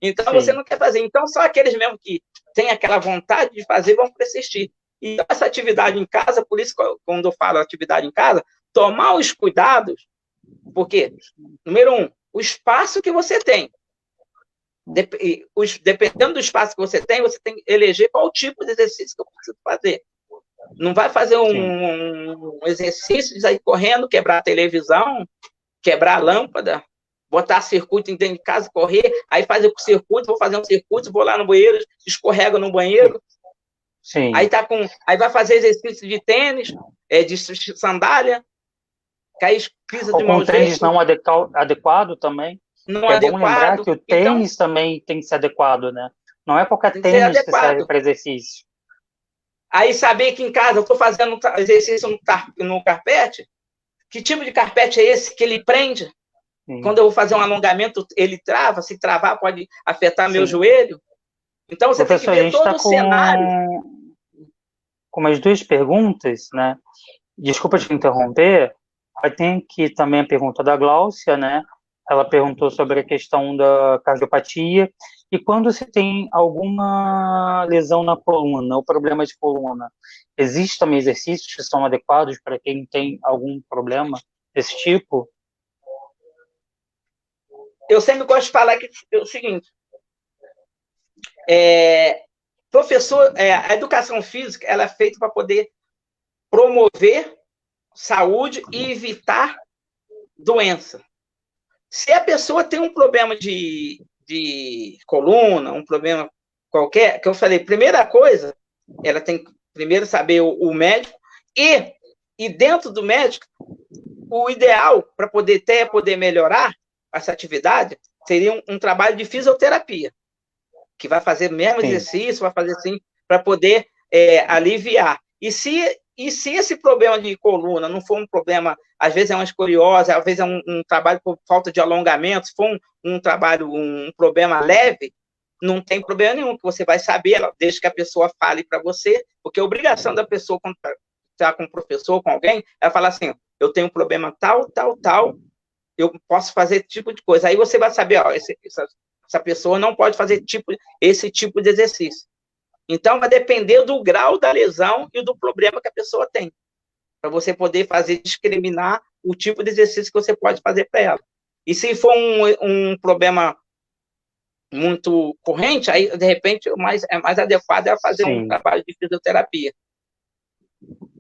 Então, você não quer fazer. Então, só aqueles mesmo que têm aquela vontade de fazer vão persistir. E essa atividade em casa, por isso, quando eu falo atividade em casa, tomar os cuidados, porque, número 1, o espaço que você tem. Dependendo do espaço que você tem que eleger qual tipo de exercício que eu preciso fazer. Não vai fazer um exercício de sair correndo, quebrar a televisão, quebrar a lâmpada, botar circuito dentro de casa, correr, aí faz o circuito, vou fazer um circuito, vou lá no banheiro, escorrega no banheiro. Sim. Aí vai fazer exercício de tênis, de sandália, que aí pisa de mau jeito. Com tênis não adequado também. Não é bom lembrar que o tênis também tem que ser adequado, né? Não é qualquer tênis que serve para exercício. Aí saber que em casa eu estou fazendo exercício no carpete, que tipo de carpete é esse que ele prende? Quando eu vou fazer um alongamento, ele trava, se travar pode afetar meu joelho. Então você tem que ver todo o cenário. Com umas 2 perguntas, né? Desculpa te interromper, mas tem aqui também a pergunta da Gláucia, né? Ela perguntou sobre a questão da cardiopatia e quando você tem alguma lesão na coluna, ou problema de coluna, existem também exercícios que são adequados para quem tem algum problema desse tipo? Eu sempre gosto de falar que é o seguinte, professor, a educação física ela é feita para poder promover saúde e evitar doença. Se a pessoa tem um problema de coluna, um problema qualquer, que eu falei, primeira coisa, ela tem que primeiro saber o médico e dentro do médico, o ideal para poder melhorar essa atividade seria um trabalho de fisioterapia, que vai fazer mesmo exercício, vai fazer assim, para poder aliviar. E se esse problema de coluna não for um problema, às vezes é uma escoliose, às vezes é um trabalho por falta de alongamento, se for um problema leve, não tem problema nenhum, que você vai saber, desde que a pessoa fale para você, porque a obrigação da pessoa, quando está com um professor, com alguém, ela fala assim, eu tenho um problema tal, eu posso fazer esse tipo de coisa. Aí você vai saber, ó, essa pessoa não pode fazer esse tipo de exercício. Então, vai depender do grau da lesão e do problema que a pessoa tem, para você poder discriminar o tipo de exercício que você pode fazer para ela. E se for um problema muito corrente, aí, de repente, é mais adequado ela fazer um trabalho de fisioterapia.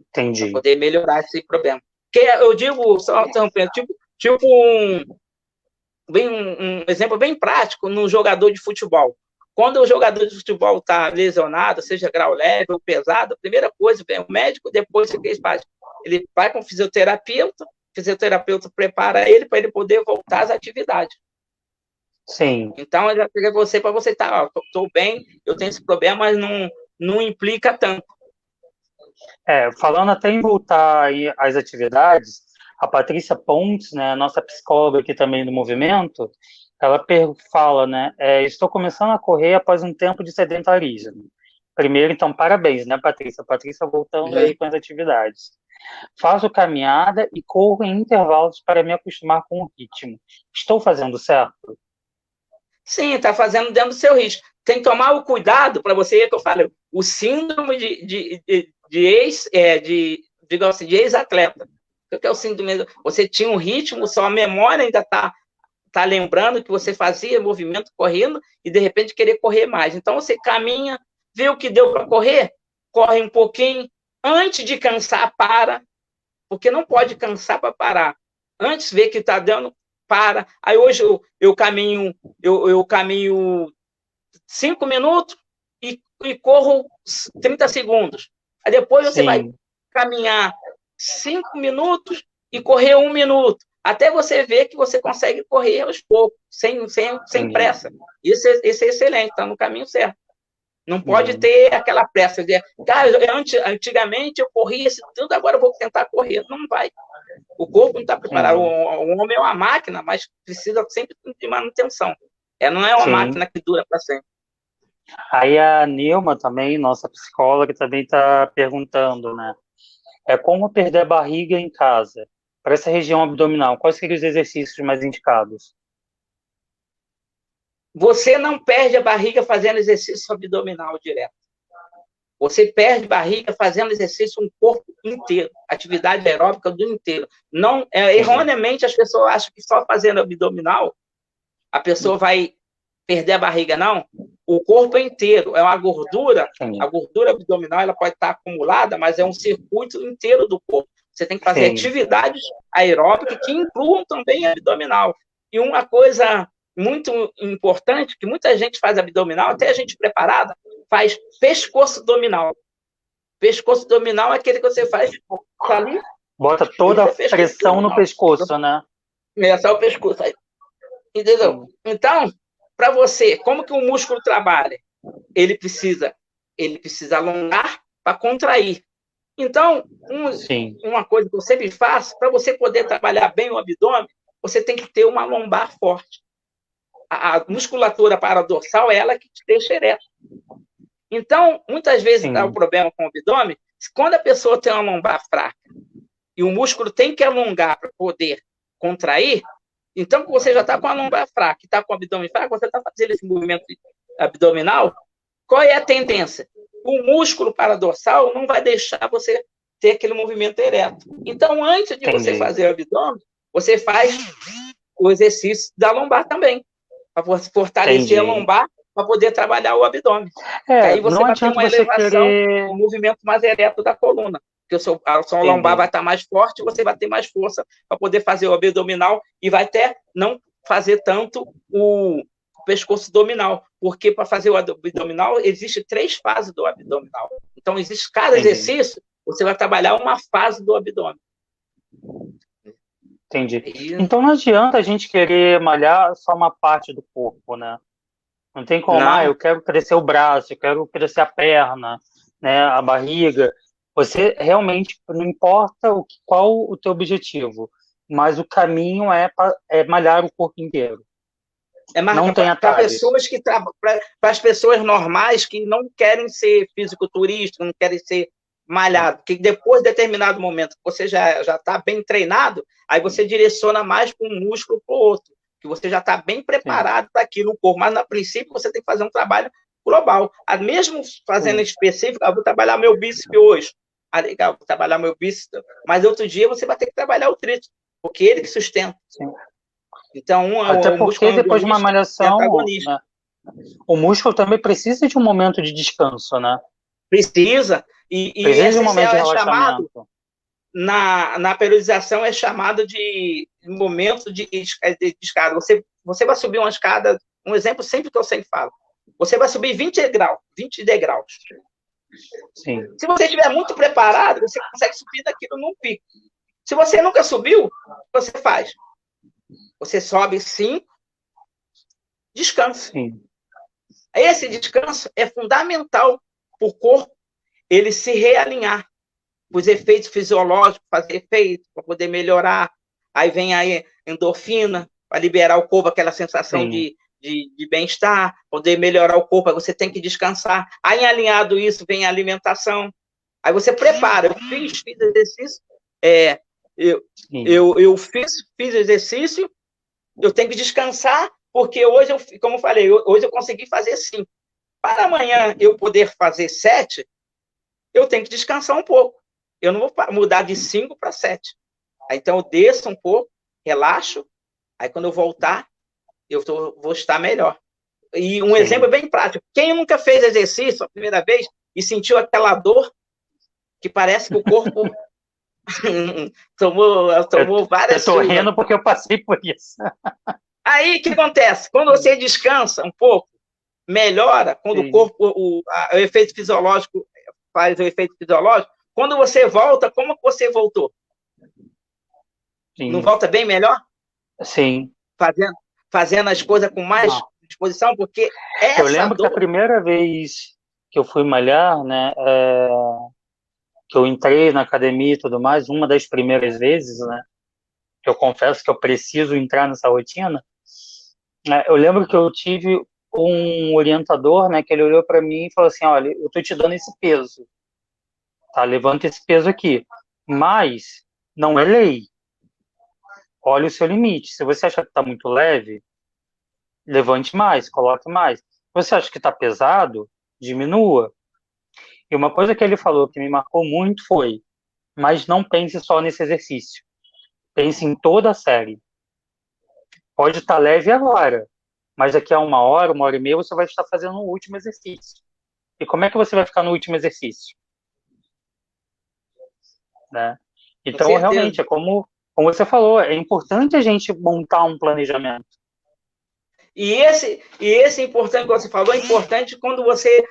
Entendi. Para poder melhorar esse problema. Porque eu digo, tipo um exemplo bem prático no jogador de futebol. Quando o jogador de futebol está lesionado, seja grau leve ou pesado, a primeira coisa vem o médico, depois o que ele faz? Ele vai com o fisioterapeuta prepara ele para ele poder voltar às atividades. Sim. Então, eu já peguei você para você estar, estou bem, eu tenho esse problema, mas não implica tanto. Falando até em voltar às atividades, a Patrícia Pontes, né, nossa psicóloga aqui também do movimento, ela fala, né, estou começando a correr após um tempo de sedentarismo. Primeiro, então, parabéns, né, Patrícia? Patrícia voltando aí com as atividades. Faço caminhada e corro em intervalos para me acostumar com o ritmo. Estou fazendo certo? Sim, está fazendo dentro do seu ritmo. Tem que tomar o cuidado para você, que eu falo, o síndrome de ex-atleta. O que é o síndrome? Você tinha um ritmo, sua memória ainda está lembrando que você fazia movimento correndo e, de repente, querer correr mais. Então, você caminha, vê o que deu para correr, corre um pouquinho, antes de cansar, para, porque não pode cansar para parar. Antes, vê que está dando, para. Aí, hoje, eu caminho 5 minutos, e corro 30 segundos. Aí depois você vai Sim, caminhar 5 minutos e correr 1 minuto, até você ver que você consegue correr aos poucos, sem entendi, pressa. Isso é excelente, está no caminho certo. Não pode entendi. ter aquela pressa de, cara, antigamente eu corria esse tanto, agora eu vou tentar correr. Não vai. O corpo não está preparado. Entendi. O homem é uma máquina, mas precisa sempre de manutenção. Não é uma Sim. máquina que dura para sempre. Aí a Nilma também, nossa psicóloga, também está perguntando, né? É como perder a barriga em casa. Para essa região abdominal, quais seriam os exercícios mais indicados? Você não perde a barriga fazendo exercício abdominal direto. Você perde barriga fazendo exercício um corpo inteiro, atividade aeróbica do inteiro. Não, Entendi. erroneamente, as pessoas acham que só fazendo abdominal a pessoa vai perder a barriga, não. O corpo é inteiro, é uma gordura, Entendi. a gordura abdominal ela pode estar acumulada, mas é um circuito inteiro do corpo. Você tem que fazer Sim, atividades aeróbicas que incluam também abdominal. E uma coisa muito importante, que muita gente faz abdominal, até a gente preparada, faz pescoço abdominal. Pescoço abdominal é aquele que você faz ali, bota toda isso a é pescoço pressão no abdominal. pescoço, né? É só o pescoço aí. Entendeu? Sim, Então, para você, como que o músculo trabalha? Ele precisa alongar para contrair. Então, sim, uma coisa que eu sempre faço, para você poder trabalhar bem o abdômen, você tem que ter uma lombar forte. A musculatura paradorsal é ela que te deixa ereto. Então, muitas vezes dá o sim, problema com o abdômen, quando a pessoa tem uma lombar fraca e o músculo tem que alongar para poder contrair, então você já está com a lombar fraca, está com o abdômen fraco, você está fazendo esse movimento abdominal, qual é a tendência? O músculo paradorsal não vai deixar você ter aquele movimento ereto. Então, antes de você entendi, fazer o abdômen, você faz o exercício da lombar também, para fortalecer a entendi. lombar, para poder trabalhar o abdômen. Que É, aí você não vai ter adianta uma você elevação, querer. um movimento mais ereto da coluna. Porque a sua lombar vai Entendi, estar mais forte, você vai ter mais força para poder fazer o abdominal e vai até não fazer tanto o pescoço abdominal, porque para fazer o abdominal existe 3 fases do abdominal. Então existe cada entendi, exercício, você vai trabalhar uma fase do abdômen. entendi. E Então não adianta a gente querer malhar só uma parte do corpo, né? Não tem como, não, eu quero crescer o braço, eu quero crescer a perna, né, a barriga. Você realmente, não importa qual o teu objetivo, mas o caminho é malhar o corpo inteiro. é Não tem para atalhos. pessoas que para as pessoas normais que não querem ser fisiculturista, não querem ser malhado, que depois de determinado momento você já está bem treinado, aí você direciona mais para um músculo para o outro, que você já está bem Sim, preparado para aquilo no corpo, mas no princípio você tem que fazer um trabalho global. Mesmo fazendo sim, específico, vou trabalhar meu bíceps hoje. Legal, vou trabalhar meu bíceps, mas outro dia você vai ter que trabalhar o tríceps, porque ele que sustenta. sim. Então, Até o músculo porque é depois de uma antagonista e malhação, antagonista. né, o músculo também precisa de um momento de descanso, né? Precisa, e Precisa de um momento de é chamado, relaxamento. na periodização, é chamado de momento de escada. Você vai subir uma escada, um exemplo sempre que eu sempre falo, você vai subir 20 degraus. Sim, Se você estiver muito preparado, você consegue subir daquilo num pico. Se você nunca subiu, você faz. Você sobe 5, descansa. sim, Esse descanso é fundamental para o corpo ele se realinhar, os efeitos fisiológicos fazer efeito, para poder melhorar. Aí vem a endorfina, para liberar o corpo, aquela sensação sim, de bem-estar, poder melhorar o corpo, aí você tem que descansar. Aí, alinhado isso, vem a alimentação. Aí você prepara. Eu fiz exercício, é, eu, sim, eu fiz exercício, eu tenho que descansar, porque hoje, como eu falei, hoje eu consegui fazer 5. Para amanhã eu poder fazer 7, eu tenho que descansar um pouco. Eu não vou mudar de 5 para 7. Então eu desço um pouco, relaxo, aí quando eu voltar, vou estar melhor. E um exemplo sim. bem prático. Quem nunca fez exercício a primeira vez e sentiu aquela dor que parece que o corpo Eu, tomou eu várias tô chuvas. rindo porque eu passei por isso. Aí o que acontece? Quando você descansa um pouco, melhora quando o corpo, o efeito fisiológico faz o efeito fisiológico. Quando você volta, como que você voltou? Sim. Não volta bem melhor? Sim. Fazendo as coisas com mais disposição, porque eu lembro que a primeira vez que eu fui malhar, né, que eu entrei na academia e tudo mais, uma das primeiras vezes, né, que eu confesso que eu preciso entrar nessa rotina, né, eu lembro que eu tive um orientador, né, que ele olhou para mim e falou assim, olha, eu tô te dando esse peso, tá, levanta esse peso aqui, mas não é lei, olha o seu limite, se você achar que tá muito leve, levante mais, coloque mais, se você acha que tá pesado, diminua. E uma coisa que ele falou que me marcou muito foi, mas não pense só nesse exercício. Pense em toda a série. Pode estar leve agora, mas daqui a uma hora e meia, você vai estar fazendo o último exercício. E como é que você vai ficar no último exercício? Né? Então, realmente, é como você falou, é importante a gente montar um planejamento. E esse importante que você falou, é importante quando você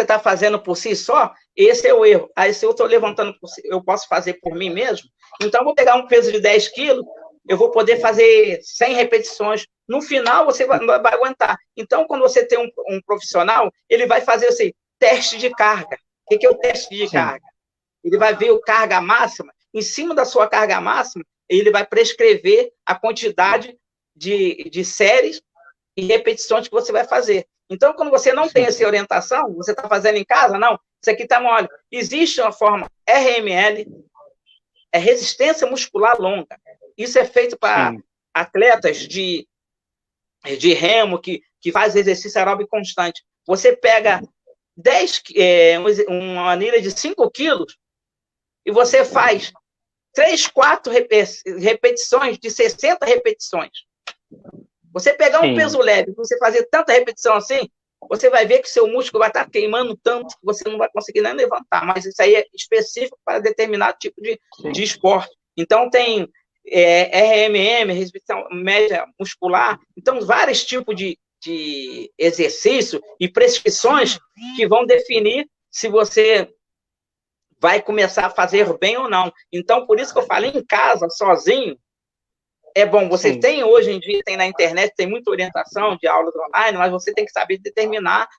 está fazendo por si só, esse é o erro. Aí se eu estou levantando, eu posso fazer por mim mesmo, então eu vou pegar um peso de 10 quilos, eu vou poder fazer 100 repetições. No final, você vai aguentar. Então, quando você tem um profissional, ele vai fazer assim, teste de carga. O que é o teste de carga? Ele vai ver a carga máxima, em cima da sua carga máxima, ele vai prescrever a quantidade de séries e repetições que você vai fazer. Então, quando você não tem essa orientação, você está fazendo em casa, não, isso aqui está mole. Existe uma forma RML, é resistência muscular longa. Isso é feito para atletas de remo, que faz exercício aeróbico constante. Você pega uma anilha de 5 quilos e você faz 3, 4 repetições de 60 repetições. Você pegar um peso leve, você fazer tanta repetição assim, você vai ver que seu músculo vai estar queimando tanto que você não vai conseguir nem levantar. Mas isso aí é específico para determinado tipo de esporte. Então, tem RMM, resistência média muscular. Então, vários tipos de exercício e prescrições que vão definir se você vai começar a fazer bem ou não. Então, por isso que eu falei, em casa, sozinho, é bom, você tem hoje em dia, tem na internet, tem muita orientação de aulas online, mas você tem que saber determinar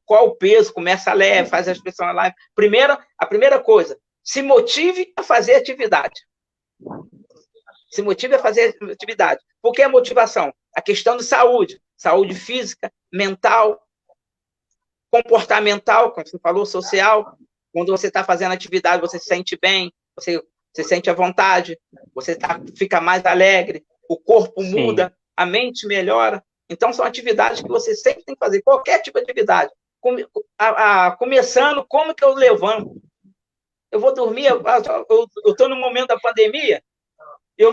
qual o peso, começa leve, faz a expressão live. A primeira coisa, se motive a fazer atividade. Se motive a fazer atividade. Por que a motivação? A questão de saúde. Saúde física, mental, comportamental, como você falou, social. Quando você está fazendo atividade, você se sente bem, você sente à vontade, você fica mais alegre, o corpo muda, a mente melhora. Então, são atividades que você sempre tem que fazer, qualquer tipo de atividade. Começando, como que eu levanto? Eu vou dormir, eu estou no momento da pandemia,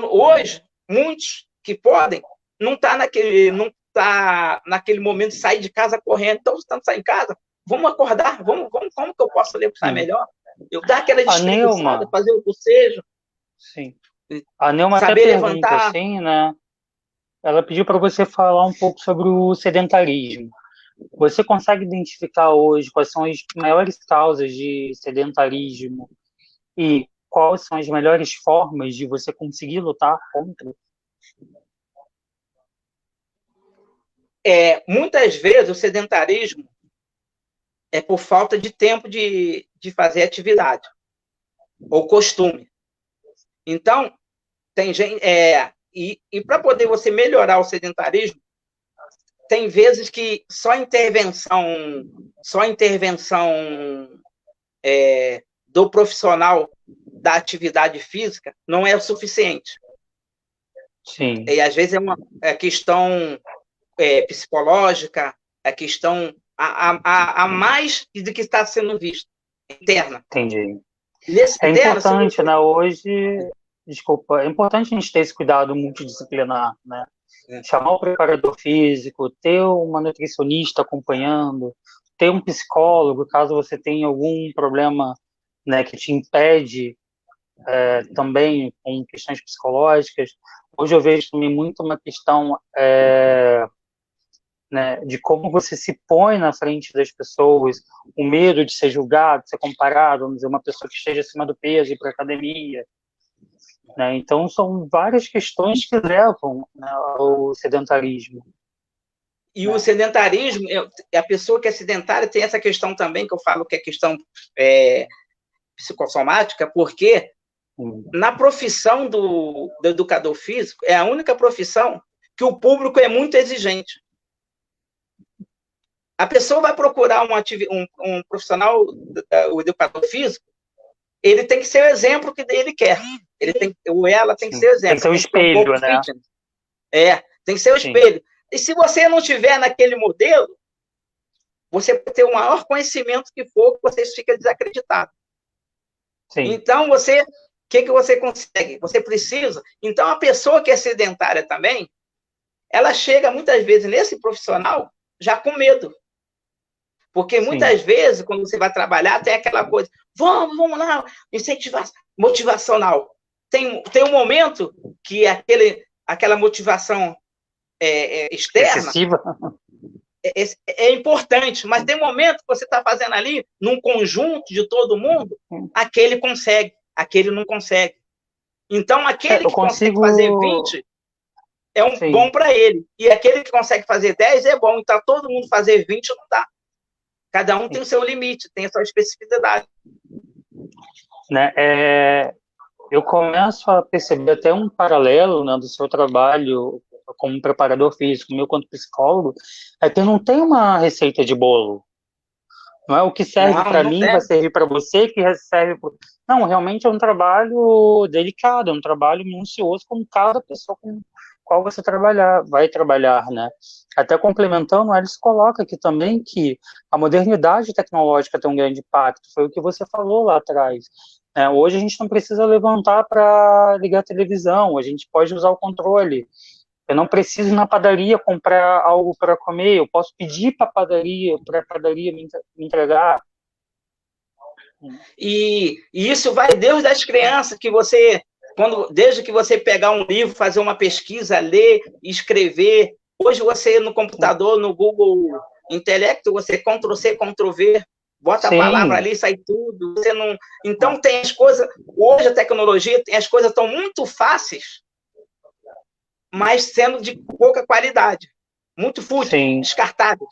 hoje, muitos que podem, não tá naquele momento de sair de casa correndo, então, estando saindo de casa, vamos acordar, como que eu posso levantar melhor? Eu dar aquela despreguiçada, fazer o bocejo. Sim. A Neuma até pergunta assim, né? Ela pediu para você falar um pouco sobre o sedentarismo. Você consegue identificar hoje quais são as maiores causas de sedentarismo e quais são as melhores formas de você conseguir lutar contra? Muitas vezes o sedentarismo é por falta de tempo de fazer atividade, ou costume. Então, tem gente. E para poder você melhorar o sedentarismo, tem vezes que só intervenção do profissional da atividade física não é o suficiente. Sim. E às vezes é uma questão psicológica, é questão a mais do que está sendo visto, interna. Entendi. Importante, né? Hoje, desculpa, é importante a gente ter esse cuidado multidisciplinar, né? Chamar o preparador físico, ter uma nutricionista acompanhando, ter um psicólogo, caso você tenha algum problema, né, que te impede também com questões psicológicas. Hoje eu vejo também muito uma questão né, de como você se põe na frente das pessoas, o medo de ser julgado, de ser comparado, vamos dizer, uma pessoa que esteja acima do peso e ir para a academia, né? Então, são várias questões que levam, né, ao sedentarismo. E o sedentarismo, a pessoa que é sedentária tem essa questão também, que eu falo que é questão psicossomática, porque na profissão do educador físico, é a única profissão que o público é muito exigente. A pessoa vai procurar um profissional, o educador físico, ele tem que ser o exemplo que ele quer. Ou ela tem que ser o exemplo. Tem que ser o espelho, né? Tem que ser o espelho. E se você não tiver naquele modelo, você pode ter o maior conhecimento que for, você fica desacreditado. Sim. Então, o que você consegue? Você precisa... Então, a pessoa que é sedentária também, ela chega muitas vezes nesse profissional já com medo. Porque muitas vezes, quando você vai trabalhar, tem aquela coisa, vamos lá, motivacional. Tem um momento que aquela motivação externa excessiva é importante, mas tem momento que você está fazendo ali, num conjunto de todo mundo, aquele consegue, aquele não consegue. Então, aquele que consegue fazer 20 é bom para ele. E aquele que consegue fazer 10 é bom. Então, todo mundo fazer 20 não dá. Cada um tem o seu limite, tem a sua especificidade. Né? Eu começo a perceber até um paralelo, né, do seu trabalho como preparador físico, meu quanto psicólogo, é que não tem uma receita de bolo. Não é o que serve para mim vai servir para você, que serve para... Não, realmente é um trabalho delicado, é um trabalho minucioso com cada pessoa com qual você vai trabalhar, né? Até complementando, a Alice coloca aqui também que a modernidade tecnológica tem um grande impacto, foi o que você falou lá atrás. Hoje a gente não precisa levantar para ligar a televisão, a gente pode usar o controle. Eu não preciso ir na padaria comprar algo para comer, eu posso pedir para a padaria me entregar. E isso vai desde as crianças, que desde que você pegar um livro, fazer uma pesquisa, ler, escrever. Hoje você no computador, no Google Intelecto, você Ctrl+C, Ctrl+V, bota a palavra ali, sai tudo. Você não... Então tem as coisas... Hoje a tecnologia, as coisas estão muito fáceis, mas sendo de pouca qualidade. Muito fútil, descartável.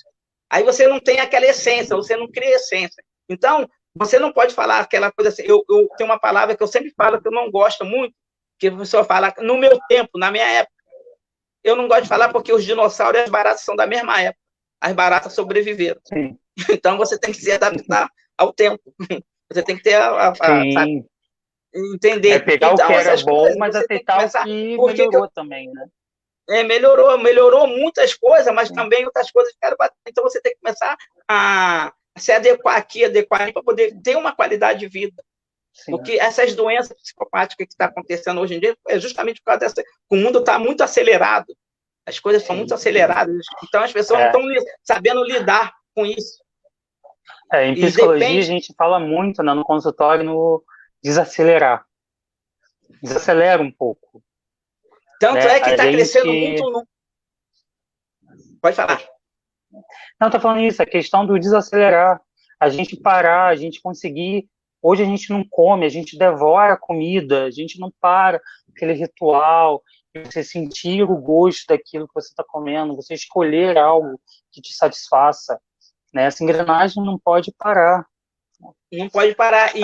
Aí você não tem aquela essência, você não cria essência. Então, você não pode falar aquela coisa assim... Eu tenho uma palavra que eu sempre falo que eu não gosto muito, que a pessoa fala, no meu tempo, na minha época. Eu não gosto de falar porque os dinossauros e as baratas são da mesma época. As baratas sobreviveram. Sim. Então, você tem que se adaptar ao tempo. Você tem que ter sabe, entender. Pegar então, o que era bom, mas aceitar o que melhorou também, né? Melhorou muitas coisas, mas também outras coisas que bater. Então, você tem que começar a se adequar aqui, para poder ter uma qualidade de vida. Sim. Porque essas doenças psicopáticas que estão acontecendo hoje em dia é justamente por causa dessa... O mundo está muito acelerado. As coisas são muito aceleradas. Então, as pessoas não estão sabendo lidar com isso. Em psicologia, a gente fala muito, né, no consultório, no desacelerar. Desacelera um pouco. Tanto é que está crescendo muito... Pode falar. Não, estou falando isso, a questão do desacelerar. A gente parar, a gente conseguir... Hoje a gente não come, a gente devora a comida, a gente não para aquele ritual, você sentir o gosto daquilo que você está comendo, você escolher algo que te satisfaça, né? Essa engrenagem não pode parar. Não pode parar. E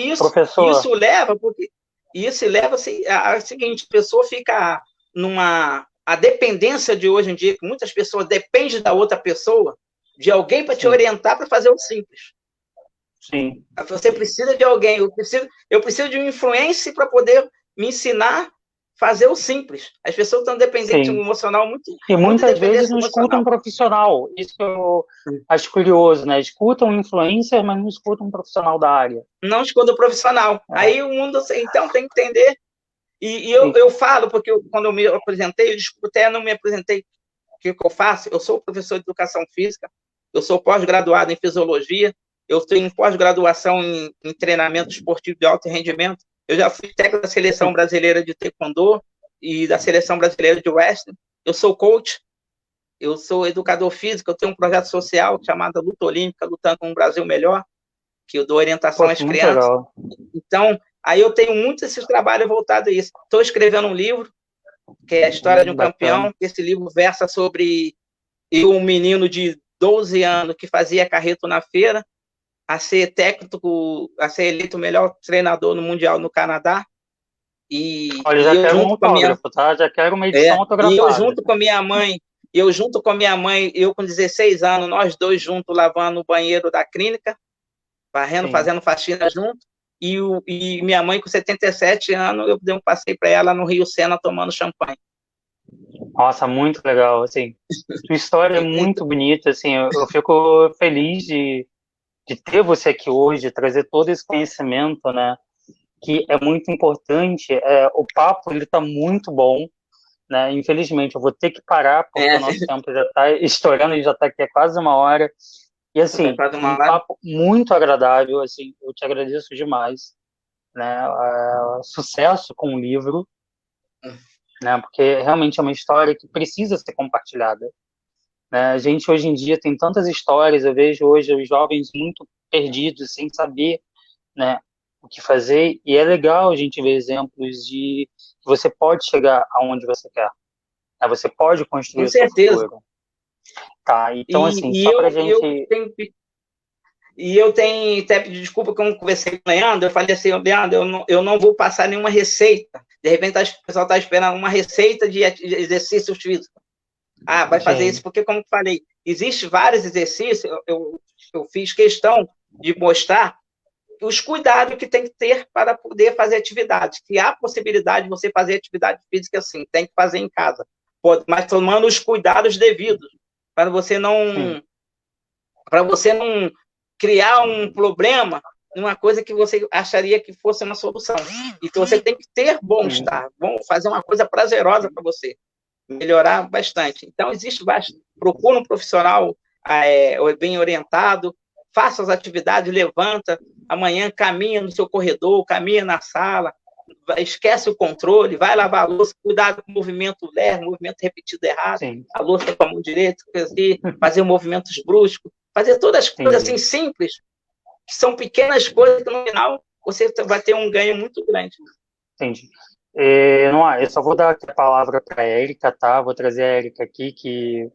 isso leva a seguinte, a pessoa fica a dependência de hoje em dia, que muitas pessoas dependem da outra pessoa, de alguém para te orientar para fazer o simples. Sim. Você precisa de alguém, eu preciso de uma influência para poder me ensinar a fazer o simples. As pessoas estão dependentes do emocional muito. E muitas vezes não escutam um profissional. Isso eu acho curioso, né? Escutam um influencer, mas não escutam um profissional da área. Não escutam um profissional. Aí o mundo, então, tem que entender. E eu falo, porque quando eu me apresentei, eu até não me apresentei. O que eu faço? Eu sou professor de educação física, eu sou pós-graduado em fisiologia, eu tenho pós-graduação em treinamento esportivo de alto rendimento. Eu já fui técnico da seleção brasileira de taekwondo e da seleção brasileira de wrestling. Eu sou coach. Eu sou educador físico, eu tenho um projeto social chamado Luta Olímpica, Lutando com um Brasil Melhor, que eu dou orientação às Poxa, muito crianças. legal. Então, aí eu tenho muito esse trabalho voltado a isso. Estou escrevendo um livro, que é a história de um Bacana. campeão. Esse livro versa sobre eu, um menino de 12 anos que fazia carreto na feira, a ser técnico, a ser eleito o melhor treinador no Mundial no Canadá. Olha, E já eu quero um junto com a minha autógrafo, tá? Já quero uma edição e eu autografada. junto com a minha mãe, eu com 16 anos, nós dois juntos lavando o banheiro da clínica, varrendo, Sim. fazendo faxina junto. E minha mãe com 77 anos, eu dei um passeio para ela no Rio Sena tomando champanhe. Nossa, muito legal, assim. Sua história é muito bonita, assim. Eu fico feliz de ter você aqui hoje, de trazer todo esse conhecimento, né? Que é muito importante. O papo, ele tá muito bom, né? Infelizmente, eu vou ter que parar, porque o nosso tempo já está estourando, e já está aqui há quase uma hora. E, assim, um papo muito agradável, assim, eu te agradeço demais, né? Sucesso com o livro, né? Porque realmente é uma história que precisa ser compartilhada, né? A gente, hoje em dia, tem tantas histórias, eu vejo hoje os jovens muito perdidos, sem saber, né, o que fazer, e é legal a gente ver exemplos de que você pode chegar aonde você quer, né? Você pode construir Com o seu certeza. futuro. Tá, então, assim, só pra gente... eu tenho, até pedir desculpa que eu não conversei com o Leandro, eu falei assim, Leandro, eu não vou passar nenhuma receita. De repente o pessoal está esperando uma receita de exercícios físicos. Ah, vai fazer isso, porque, como eu falei, existem vários exercícios, eu fiz questão de mostrar os cuidados que tem que ter para poder fazer atividade. Se há possibilidade de você fazer atividade física, assim, tem que fazer em casa. Mas tomando os cuidados devidos, para você não criar um problema numa coisa que você acharia que fosse uma solução. Então, você tem que ter bom-estar, fazer uma coisa prazerosa para você, melhorar bastante. Então, procura um profissional bem orientado, faça as atividades, levanta, amanhã caminha no seu corredor, caminha na sala, esquece o controle, vai lavar a louça, cuidado com o movimento leve, movimento repetido errado, a louça com a mão direita, fazer movimentos bruscos, fazer todas as coisas assim simples, que são pequenas coisas que no final você vai ter um ganho muito grande. Entendi. Eu só vou dar aqui a palavra para a Érica, tá? Vou trazer a Érica aqui, que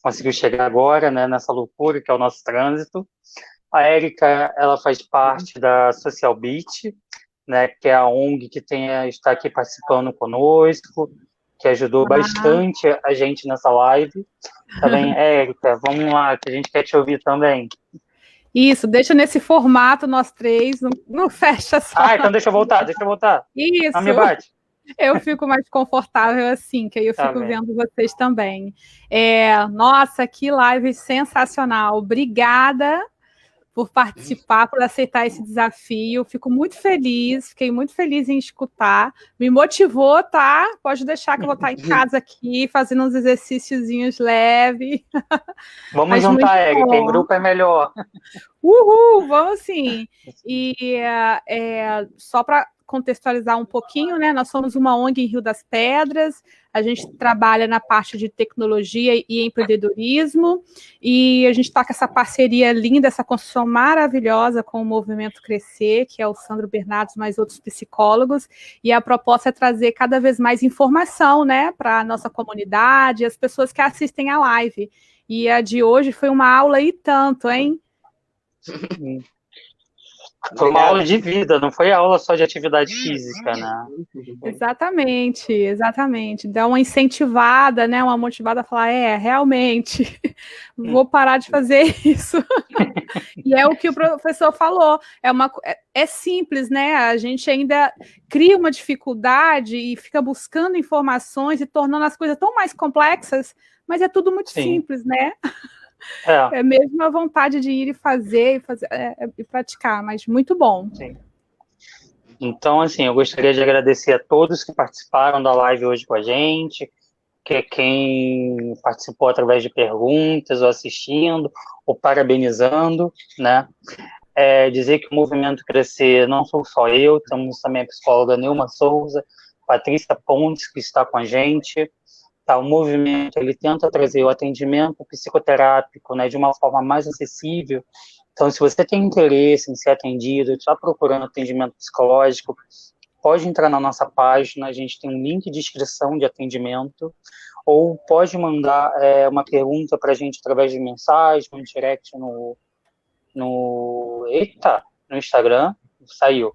conseguiu chegar agora, né, nessa loucura que é o nosso trânsito. A Érica, ela faz parte da Social Beat, né, que é a ONG que está aqui participando conosco, que ajudou bastante a gente nessa live. Tá bem, Érica? Vamos lá, que a gente quer te ouvir também. Isso, deixa nesse formato, nós três, não fecha só. Então deixa eu voltar. Isso. Não me bate. Eu fico mais confortável assim, que aí eu fico vendo vocês também. Nossa, que live sensacional. Obrigada por participar, por aceitar esse desafio. Fiquei muito feliz em escutar. Me motivou, tá? Pode deixar que eu vou estar em casa aqui, fazendo uns exercíciozinhos leves. Vamos juntar, Érica, em grupo é melhor. Uhul, vamos sim. E só para contextualizar um pouquinho, né? Nós somos uma ONG em Rio das Pedras, a gente trabalha na parte de tecnologia e empreendedorismo, e a gente está com essa parceria linda, essa construção maravilhosa com o Movimento Crescer, que é o Sandro Bernardes, mais outros psicólogos, e a proposta é trazer cada vez mais informação, né, para a nossa comunidade, as pessoas que assistem a live. E a de hoje foi uma aula e tanto, hein? Foi uma aula de vida, não foi aula só de atividade física, né? Exatamente. Dá uma incentivada, né? Uma motivada a falar, realmente, vou parar de fazer isso. E é o que o professor falou, é simples, né? A gente ainda cria uma dificuldade e fica buscando informações e tornando as coisas tão mais complexas, mas é tudo muito simples, né? É mesmo a vontade de ir e fazer e praticar, mas muito bom. Sim. Então, assim, eu gostaria de agradecer a todos que participaram da live hoje com a gente, quem participou através de perguntas, ou assistindo, ou parabenizando, né? Dizer que o Movimento Crescer não sou só eu, temos também a psicóloga Nilma Souza, Patrícia Pontes, que está com a gente, Tá? O movimento, ele tenta trazer o atendimento psicoterápico, né, de uma forma mais acessível. Então, se você tem interesse em ser atendido, está procurando atendimento psicológico, pode entrar na nossa página, a gente tem um link de inscrição de atendimento, ou pode mandar uma pergunta para a gente através de mensagem, no direct no Instagram, saiu,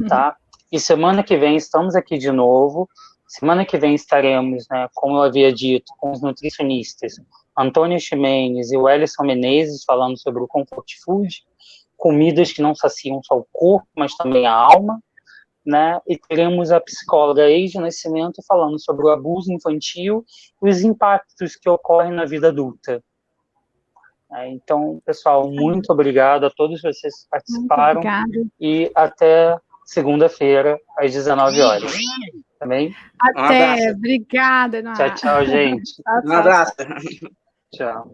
tá? E semana que vem estamos aqui de novo. Semana que vem estaremos, né, como eu havia dito, com os nutricionistas Antônio Ximenes e o Ellison Menezes falando sobre o comfort food, comidas que não saciam só o corpo, mas também a alma, né? E teremos a psicóloga Eide Nascimento falando sobre o abuso infantil e os impactos que ocorrem na vida adulta. Então, pessoal, muito obrigado a todos vocês que participaram e até segunda-feira, às 19 horas. Também? Até, obrigada. Tchau, tchau, gente. Um abraço. Tchau.